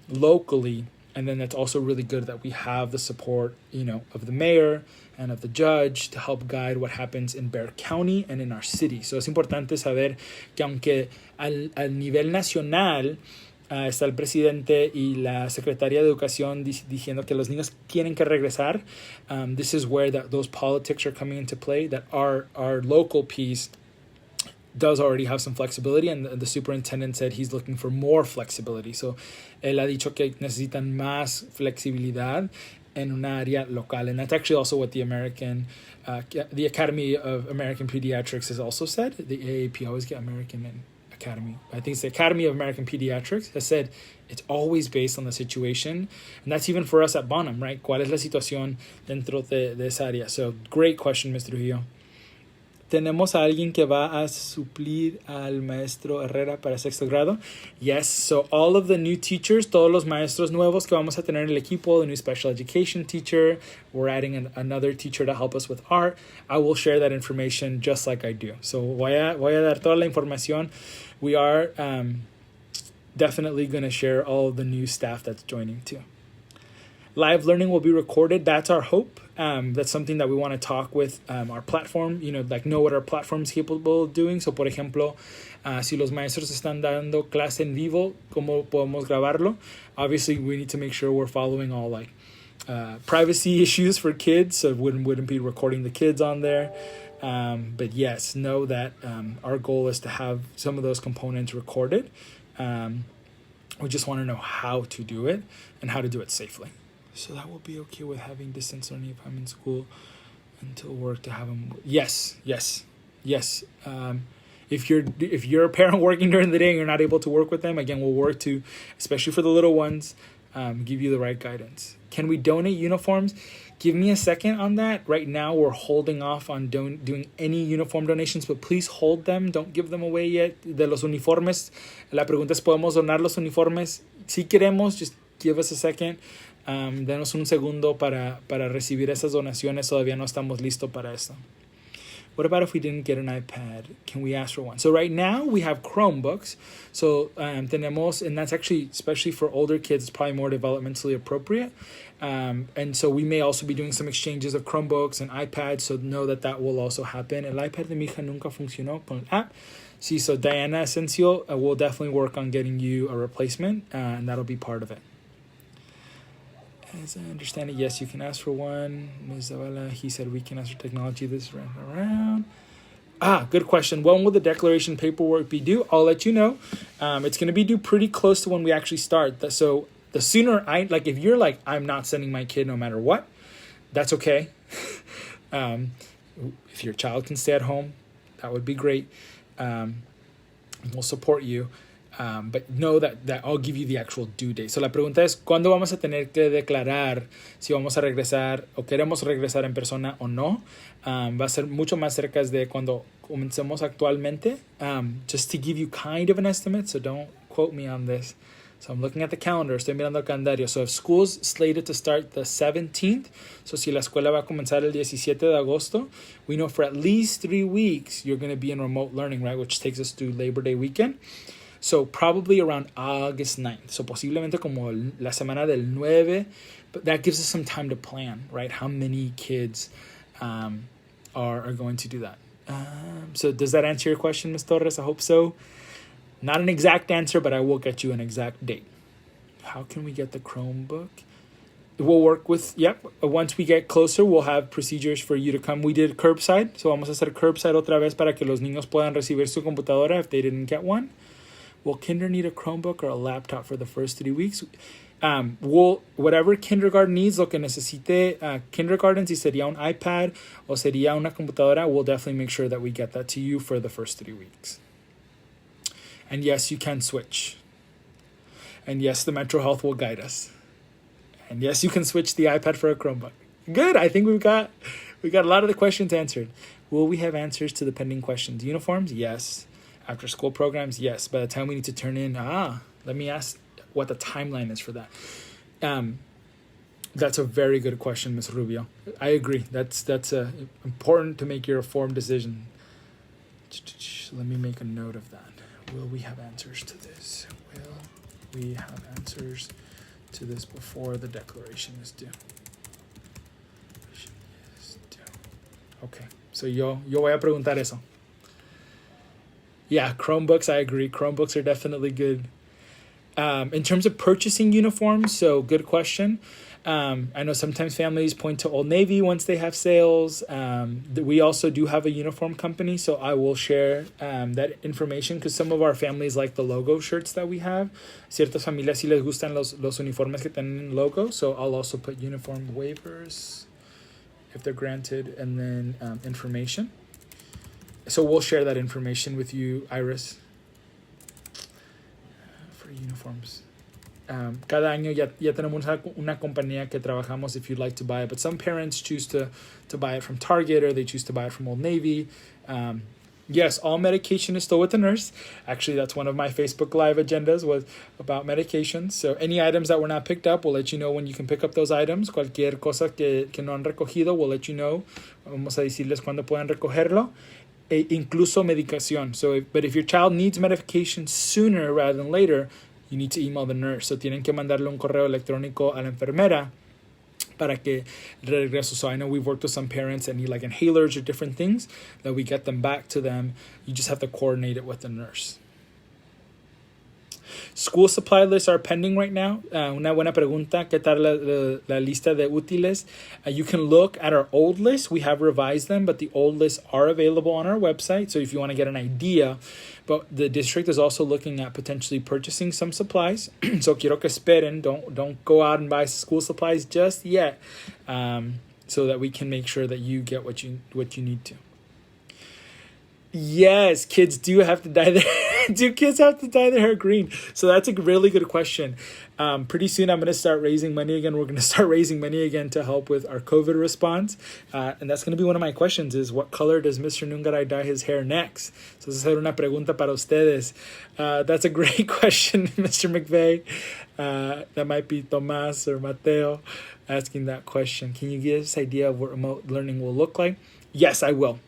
locally. And then it's also really good that we have the support, of the mayor and of the judge to help guide what happens in Bexar County and in our city. So es importante saber que aunque al nivel nacional está el presidente y la secretaria de educación diciendo que los niños quieren que regresar. This is where those politics are coming into play, that our local piece does already have some flexibility, and the superintendent said he's looking for more flexibility. So él ha dicho que necesitan más flexibilidad en una área local, and that's actually also what the Academy of American Pediatrics has also said. The AAP, always get American and Academy. I think it's the Academy of American Pediatrics has said it's always based on the situation, and that's even for us at Bonham, right? ¿Cuál es la situación dentro de esa área? So great question, Mr. Trujillo. ¿Tenemos a alguien que va a suplir al maestro Herrera para sexto grado? Yes, so all of the new teachers, todos los maestros nuevos que vamos a tener en el equipo, the new special education teacher, we're adding another teacher to help us with art. I will share that information just like I do. So voy a dar toda la información. We are definitely going to share all of the new staff that's joining too. Live learning will be recorded. That's our hope. That's something that we want to talk with our platform, know what our platform is capable of doing. So, por ejemplo, si los maestros están dando clase en vivo, ¿cómo podemos grabarlo? Obviously, we need to make sure we're following all privacy issues for kids, so wouldn't be recording the kids on there. But yes, know that our goal is to have some of those components recorded. We just want to know how to do it and how to do it safely. So that will be okay with having distance learning if I'm in school until work to have them. Yes. If you're a parent working during the day and you're not able to work with them, again, we'll work to, especially for the little ones, give you the right guidance. Can we donate uniforms? Give me a second on that. Right now, we're holding off on doing any uniform donations, but please hold them. Don't give them away yet. De los uniformes, la pregunta es, ¿podemos donar los uniformes? Si queremos, just give us a second. Denos un segundo para recibir esas donaciones. Todavía no estamos listos para eso. What about if we didn't get an iPad? Can we ask for one? So right now we have Chromebooks. So tenemos, and that's actually, especially for older kids, it's probably more developmentally appropriate. And so we may also be doing some exchanges of Chromebooks and iPads. So know that will also happen. El iPad de mi hija nunca funcionó con el app. Sí, so Diana Asensio, will definitely work on getting you a replacement, and that'll be part of it. As I understand it, yes, you can ask for one. Ms. Zavala, he said we can ask for technology this round around. Good question. When will the declaration paperwork be due? I'll let you know. It's going to be due pretty close to when we actually start. So the sooner if you're like, I'm not sending my kid no matter what, that's okay. If your child can stay at home, that would be great. We'll support you. But know that I'll give you the actual due date. So la pregunta es, ¿cuándo vamos a tener que declarar si vamos a regresar o queremos regresar en persona o no? Va a ser mucho más cerca de cuando comencemos actualmente. Just to give you kind of an estimate, so don't quote me on this. So I'm looking at the calendar, estoy mirando el calendario. So if school's slated to start the 17th, so si la escuela va a comenzar el 17 de agosto, we know for at least 3 weeks you're going to be in remote learning, right? Which takes us to Labor Day weekend. So probably around August 9th. So posiblemente como la semana del 9. But that gives us some time to plan, right? How many kids are going to do that? So does that answer your question, Ms. Torres? I hope so. Not an exact answer, but I will get you an exact date. How can we get the Chromebook? We'll work with, once we get closer, we'll have procedures for you to come. We did curbside. So vamos a hacer curbside otra vez para que los niños puedan recibir su computadora if they didn't get one. Will kinder need a Chromebook or a laptop for the first 3 weeks? Whatever kindergarten needs, lo que necesite kindergarten, si sería un iPad o sería una computadora, we'll definitely make sure that we get that to you for the first 3 weeks. And yes, you can switch. And yes, the Metro Health will guide us. And yes, you can switch the iPad for a Chromebook. Good. I think we got a lot of the questions answered. Will we have answers to the pending questions? Uniforms? Yes. After school programs? Yes. By the time we need to turn in, let me ask what the timeline is for that. That's a very good question, Ms. Rubio. I agree. That's important to make your informed decision. Let me make a note of that. Will we have answers to this? Will we have answers to this before the declaration is due? Okay. So yo voy a preguntar eso. Yeah, Chromebooks, I agree. Chromebooks are definitely good. In terms of purchasing uniforms, so good question. I know sometimes families point to Old Navy once they have sales. We also do have a uniform company, so I will share that information because some of our families like the logo shirts that we have. Ciertas familias sí les gustan los uniformes que tienen logo, so I'll also put uniform waivers if they're granted, and then information. So we'll share that information with you, Iris, for uniforms. Cada año ya tenemos una compañía que trabajamos if you'd like to buy it, but some parents choose to buy it from Target or they choose to buy it from Old Navy. Yes, all medication is still with the nurse. Actually, that's one of my Facebook Live agendas was about medications. So any items that were not picked up, we'll let you know when you can pick up those items. Cualquier cosa que no han recogido, we'll let you know. Vamos a decirles cuándo puedan recogerlo. Incluso medicación. But if your child needs medication sooner rather than later, you need to email the nurse. So tienen que mandarle un correo electrónico a la enfermera para que regreso. So I know we've worked with some parents that need like inhalers or different things that we get them back to them. You just have to coordinate it with the nurse. School supply lists are pending right now. Una buena pregunta, ¿qué tal la lista de útiles? You can look at our old list. We have revised them, but the old lists are available on our website. So if you want to get an idea, but the district is also looking at potentially purchasing some supplies. So quiero que esperen. Don't go out and buy school supplies just yet, so that we can make sure that you get what you need to. Yes, kids do have to dye their do kids have to dye their hair green? So that's a really good question. Pretty soon I'm going to start raising money again. We're going to start raising money again to help with our COVID response. And that's going to be one of my questions is what color does Mr. Nungaray dye his hair next? So esa es una pregunta para ustedes. That's a great question, Mr. McVeigh. That might be Tomas or Mateo asking that question. Can you give us an idea of what remote learning will look like? Yes, I will.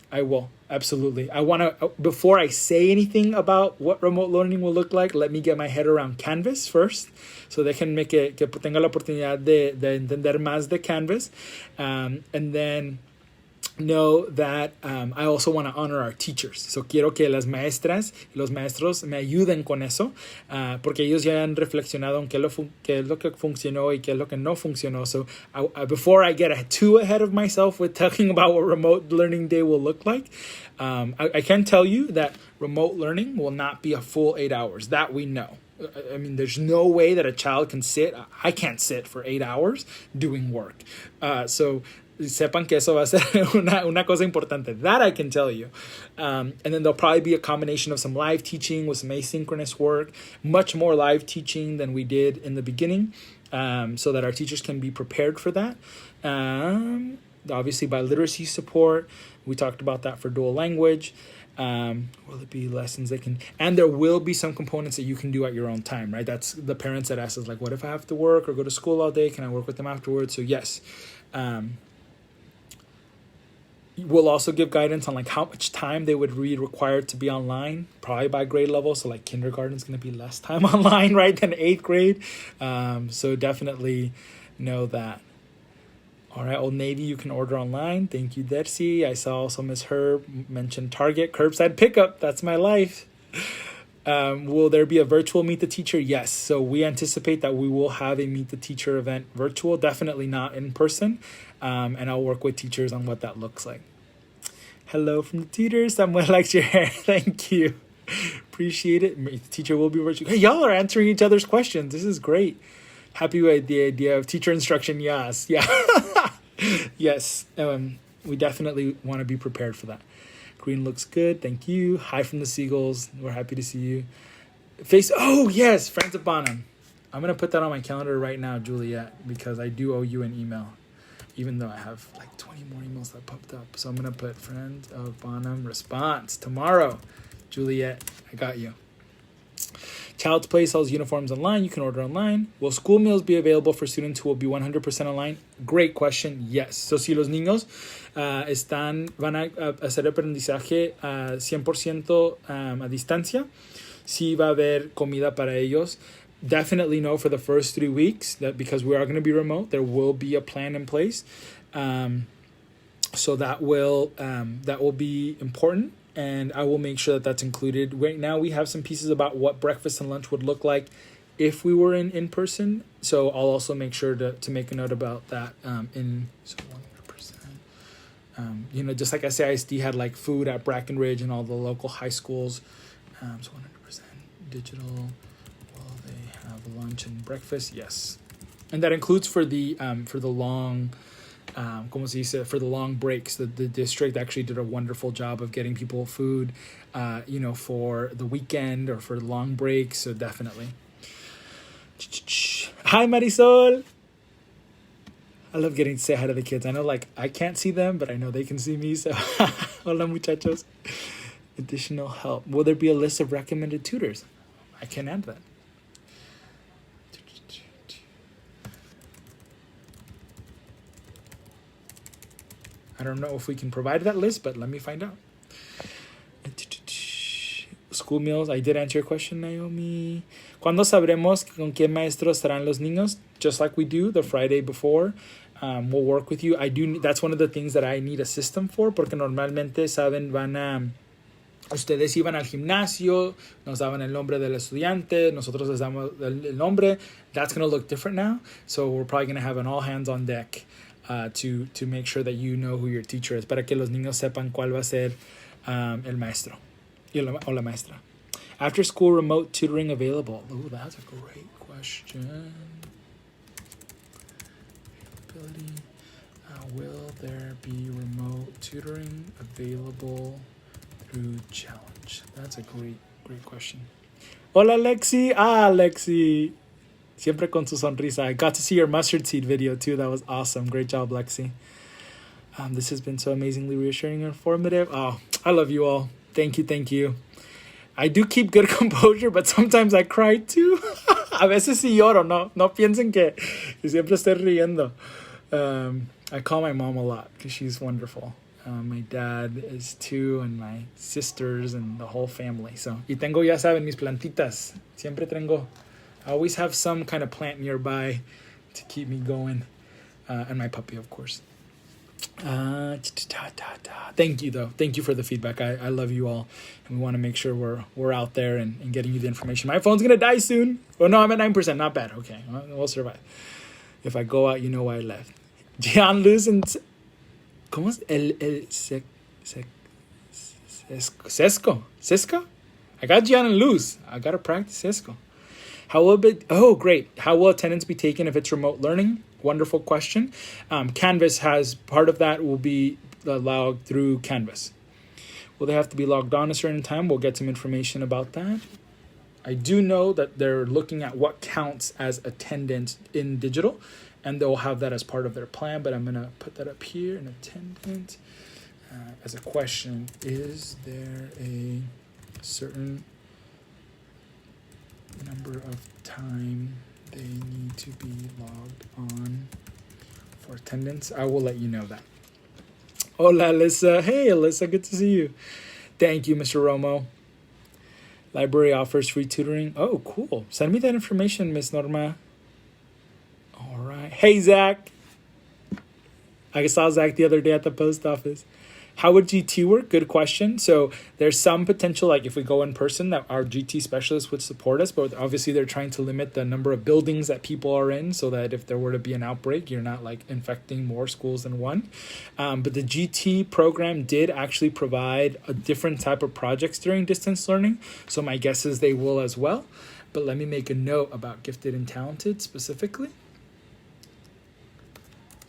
Absolutely. I want to, before I say anything about what remote learning will look like, let me get my head around Canvas first, so they can make it, que tenga la oportunidad de entender más de Canvas. And then know that I also want to honor our teachers. So quiero que las maestras y los maestros me ayuden con eso, porque ellos ya han reflexionado en qué es lo que funcionó y qué es lo que no funcionó. So before I get too ahead of myself with talking about what remote learning day will look like, I can tell you that remote learning will not be a full 8 hours. That we know. I mean, there's no way that a child can sit. I can't sit for 8 hours doing work. So sepan que eso va a ser una cosa importante. That I can tell you. And then there'll probably be a combination of some live teaching with some asynchronous work, much more live teaching than we did in the beginning, so that our teachers can be prepared for that. Obviously, by literacy support, we talked about that for dual language. Will it be lessons they can, and there will be some components that you can do at your own time, right? That's the parents that ask us, like, what if I have to work or go to school all day? Can I work with them afterwards? So yes. We'll also give guidance on like how much time they would be required to be online, probably by grade level. So like kindergarten is going to be less time online, right, than 8th grade. So definitely know that. All right, Old Navy, you can order online. Thank you, Dercy. I saw also Miss Herb mention Target, curbside pickup. That's my life. Will there be a virtual Meet the Teacher? Yes. So we anticipate that we will have a Meet the Teacher event virtual, definitely not in person. And I'll work with teachers on what that looks like. Hello from the tutors. Someone likes your hair. Thank you. Appreciate it. The teacher will be virtual. Hey, y'all are answering each other's questions. This is great. Happy with the idea of teacher instruction. Yes. Yeah. Yes. We definitely want to be prepared for that. Green looks good. Thank you. Hi from the Seagulls. We're happy to see you. Oh, yes. Friends of Bonham. I'm going to put that on my calendar right now, Juliet, because I do owe you an email, even though I have like 20 more emails that popped up. So I'm going to put Friends of Bonham response tomorrow. Juliet, I got you. Child's Play sells uniforms online. You can order online. Will school meals be available for students who will be 100% online? Great question. Yes. So si los niños van a hacer aprendizaje 100% a distancia, sí va a haber comida para ellos. Definitely know for the first 3 weeks that because we are going to be remote, there will be a plan in place. So that will be important. And I will make sure that that's included. Right now, we have some pieces about what breakfast and lunch would look like if we were in person. So I'll also make sure to make a note about that. So 100%. Just like SAISD had like food at Brackenridge and all the local high schools. So 100% digital. Will they have lunch and breakfast? Yes, and that includes for the long. Como se dice, for the long breaks. The district actually did a wonderful job of getting people food, for the weekend or for long breaks. So definitely. Hi, Marisol. I love getting to say hi to the kids. I know, like, I can't see them, but I know they can see me. So, hola, muchachos. Additional help. Will there be a list of recommended tutors? I can add that. I don't know if we can provide that list, but let me find out. School meals. I did answer your question, Naomi. ¿Cuándo sabremos con qué maestros estarán los niños? Just like we do the Friday before. We'll work with you. That's one of the things that I need a system for, porque normalmente, saben, ustedes iban al gimnasio, nos daban el nombre del estudiante, nosotros les damos el nombre. That's going to look different now. So we're probably going to have an all hands on deck to make sure that you know who your teacher is, para que los niños sepan cuál va a ser el maestro o la maestra. After school remote tutoring available? Oh, that's a great question. Availability. Will there be remote tutoring available through Challenge? That's a great question. Hola, Lexi. Lexi. Siempre con su sonrisa. I got to see your mustard seed video too. That was awesome. Great job, Lexi. This has been so amazingly reassuring and informative. Oh, I love you all. Thank you. I do keep good composure, but sometimes I cry too. A veces sí lloro. No piensen que siempre estoy riendo. I call my mom a lot because she's wonderful. My dad is too, and my sisters and the whole family. So, y tengo, ya saben, mis plantitas. Siempre tengo. I always have some kind of plant nearby to keep me going. And my puppy, of course. Thank you, though. Thank you for the feedback. I love you all. And we want to make sure we're out there and getting you the information. My phone's going to die soon. Oh, no, I'm at 9%. Not bad. Okay, we'll survive. If I go out, you know why I left. Gian Luz and... ¿Cómo es? Cisco? I got Gian and Luz. I got to practice Cisco. Great. How will attendance be taken if it's remote learning? Wonderful question. Canvas has part of that will be logged through Canvas. Will they have to be logged on a certain time? We'll get some information about that. I do know that they're looking at what counts as attendance in digital, and they'll have that as part of their plan, but I'm going to put that up here in attendance as a question. Is there a certain number of time they need to be logged on for attendance? I will let you know that. Hola, Alyssa. Hey, Alyssa, good to see you. Thank you, Mr. Romo. Library offers free tutoring. Oh, cool. Send me that information, Miss Norma. All right. Hey, Zach. I saw Zach the other day at the post office. How would GT work? Good question. So there's some potential, like if we go in person, that our GT specialists would support us, but obviously they're trying to limit the number of buildings that people are in so that if there were to be an outbreak, you're not like infecting more schools than one. But the GT program did actually provide a different type of projects during distance learning. So my guess is they will as well. But let me make a note about gifted and talented specifically.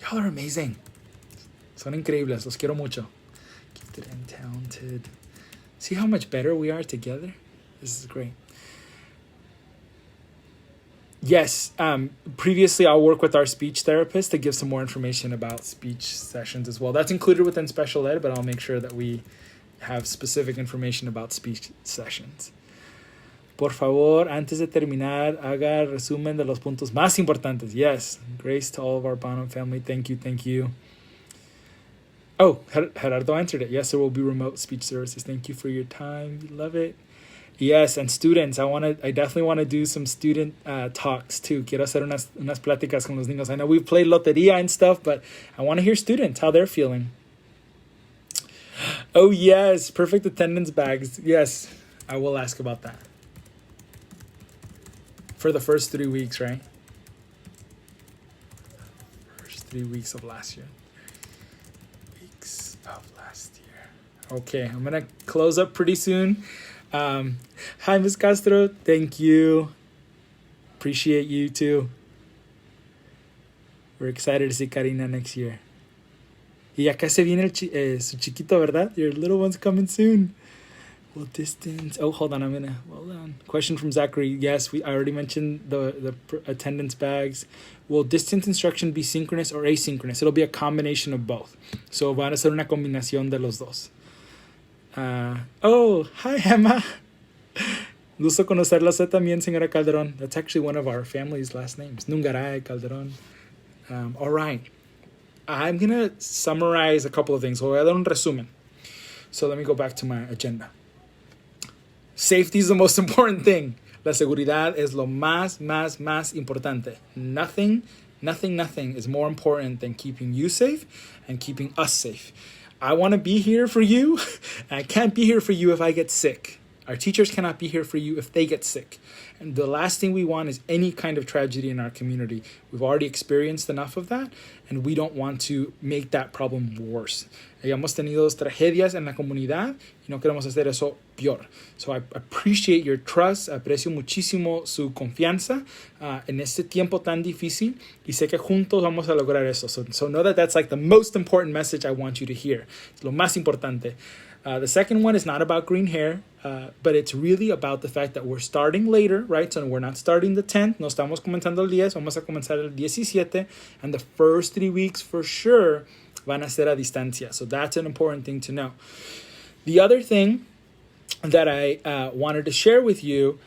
Y'all are amazing. Son increíbles. Los quiero mucho. And talented. See how much better we are together? This is great. Yes, previously I'll work with our speech therapist to give some more information about speech sessions as well. That's included within special ed, but I'll make sure that we have specific information about speech sessions. Por favor, antes de terminar, haga resumen de los puntos más importantes. Yes, grace to all of our Bonham family. Thank you. Oh, Gerardo answered it. Yes, there will be remote speech services. Thank you for your time. We love it. Yes, and students. I definitely want to do some student talks too. Quiero hacer unas pláticas con los niños. I know we've played loteria and stuff, but I want to hear students, how they're feeling. Oh, yes, perfect attendance bags. Yes, I will ask about that. for the first 3 weeks, right? First 3 weeks of last year. Weeks of last year. Okay, I'm gonna close up pretty soon. Hi, Ms. Castro. Thank you. Appreciate you too. We're excited to see Karina next year. Y acá se viene su chiquito, ¿verdad? Your little one's coming soon. Will distance... Oh, hold on. Hold on. Question from Zachary. Yes, I already mentioned the attendance bags. Will distance instruction be synchronous or asynchronous? It'll be a combination of both. So van a ser una combinación de los dos. Oh, hi, Emma. Gusto conocerla también, señora Calderón. That's actually one of our family's last names. Nungaray Calderón. All right. I'm going to summarize a couple of things. Voy a dar un resumen. So let me go back to my agenda. Safety is the most important thing. La seguridad es lo más importante. Nothing is more important than keeping you safe and keeping us safe. I want to be here for you, and I can't be here for you if I get sick. Our teachers cannot be here for you if they get sick. And the last thing we want is any kind of tragedy in our community. We've already experienced enough of that, and we don't want to make that problem worse. Hemos tenido tragedias en la comunidad y no queremos hacer eso peor. So I appreciate your trust, aprecio muchísimo su confianza en este tiempo tan difícil y sé que juntos vamos a lograr eso. So know that that's like the most important message I want you to hear. Es lo más importante. The second one is not about green hair, but it's really about the fact that we're starting later, right? So we're not starting the 10th, no estamos comenzando el 10, vamos a comenzar el 17, and the first 3 weeks for sure van a ser a distancia. So that's an important thing to know. The other thing that I wanted to share with you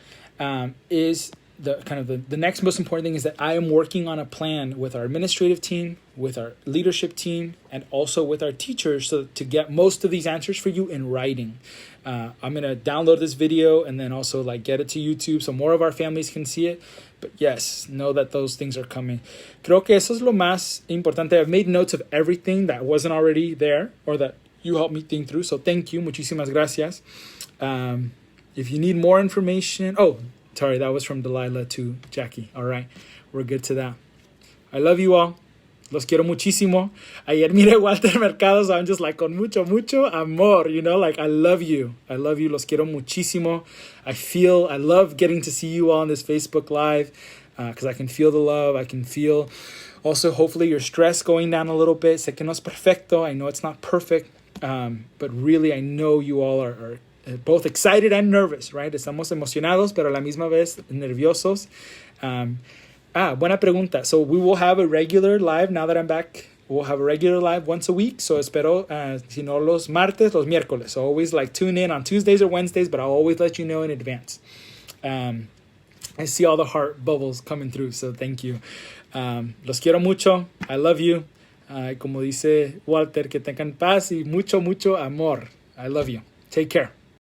is the next most important thing is that I am working on a plan with our administrative team, with our leadership team, and also with our teachers to get most of these answers for you in writing. I'm going to download this video and then also get it to YouTube so more of our families can see it. But yes, know that those things are coming. Creo que eso es lo más importante. I've made notes of everything that wasn't already there or that you helped me think through. So thank you. Muchísimas gracias. If you need more information... Oh, sorry, that was from Delilah to Jackie. All right, we're good to that. I love you all. Los quiero muchísimo. Ayer miré Walter Mercado, so I'm just con mucho amor, I love you. I love you. Los quiero muchísimo. I love getting to see you all on this Facebook Live because I can feel the love. I can feel also hopefully your stress going down a little bit. Sé que no es perfecto. I know it's not perfect, but really I know you all are both excited and nervous, right? Estamos emocionados, pero a la misma vez nerviosos. Buena pregunta. So we will have a regular live now that I'm back. We'll have a regular live once a week. So espero, si no los martes, los miércoles. So always tune in on Tuesdays or Wednesdays, but I'll always let you know in advance. I see all the heart bubbles coming through, so thank you. Los quiero mucho. I love you. Como dice Walter, que tengan paz y mucho amor. I love you. Take care.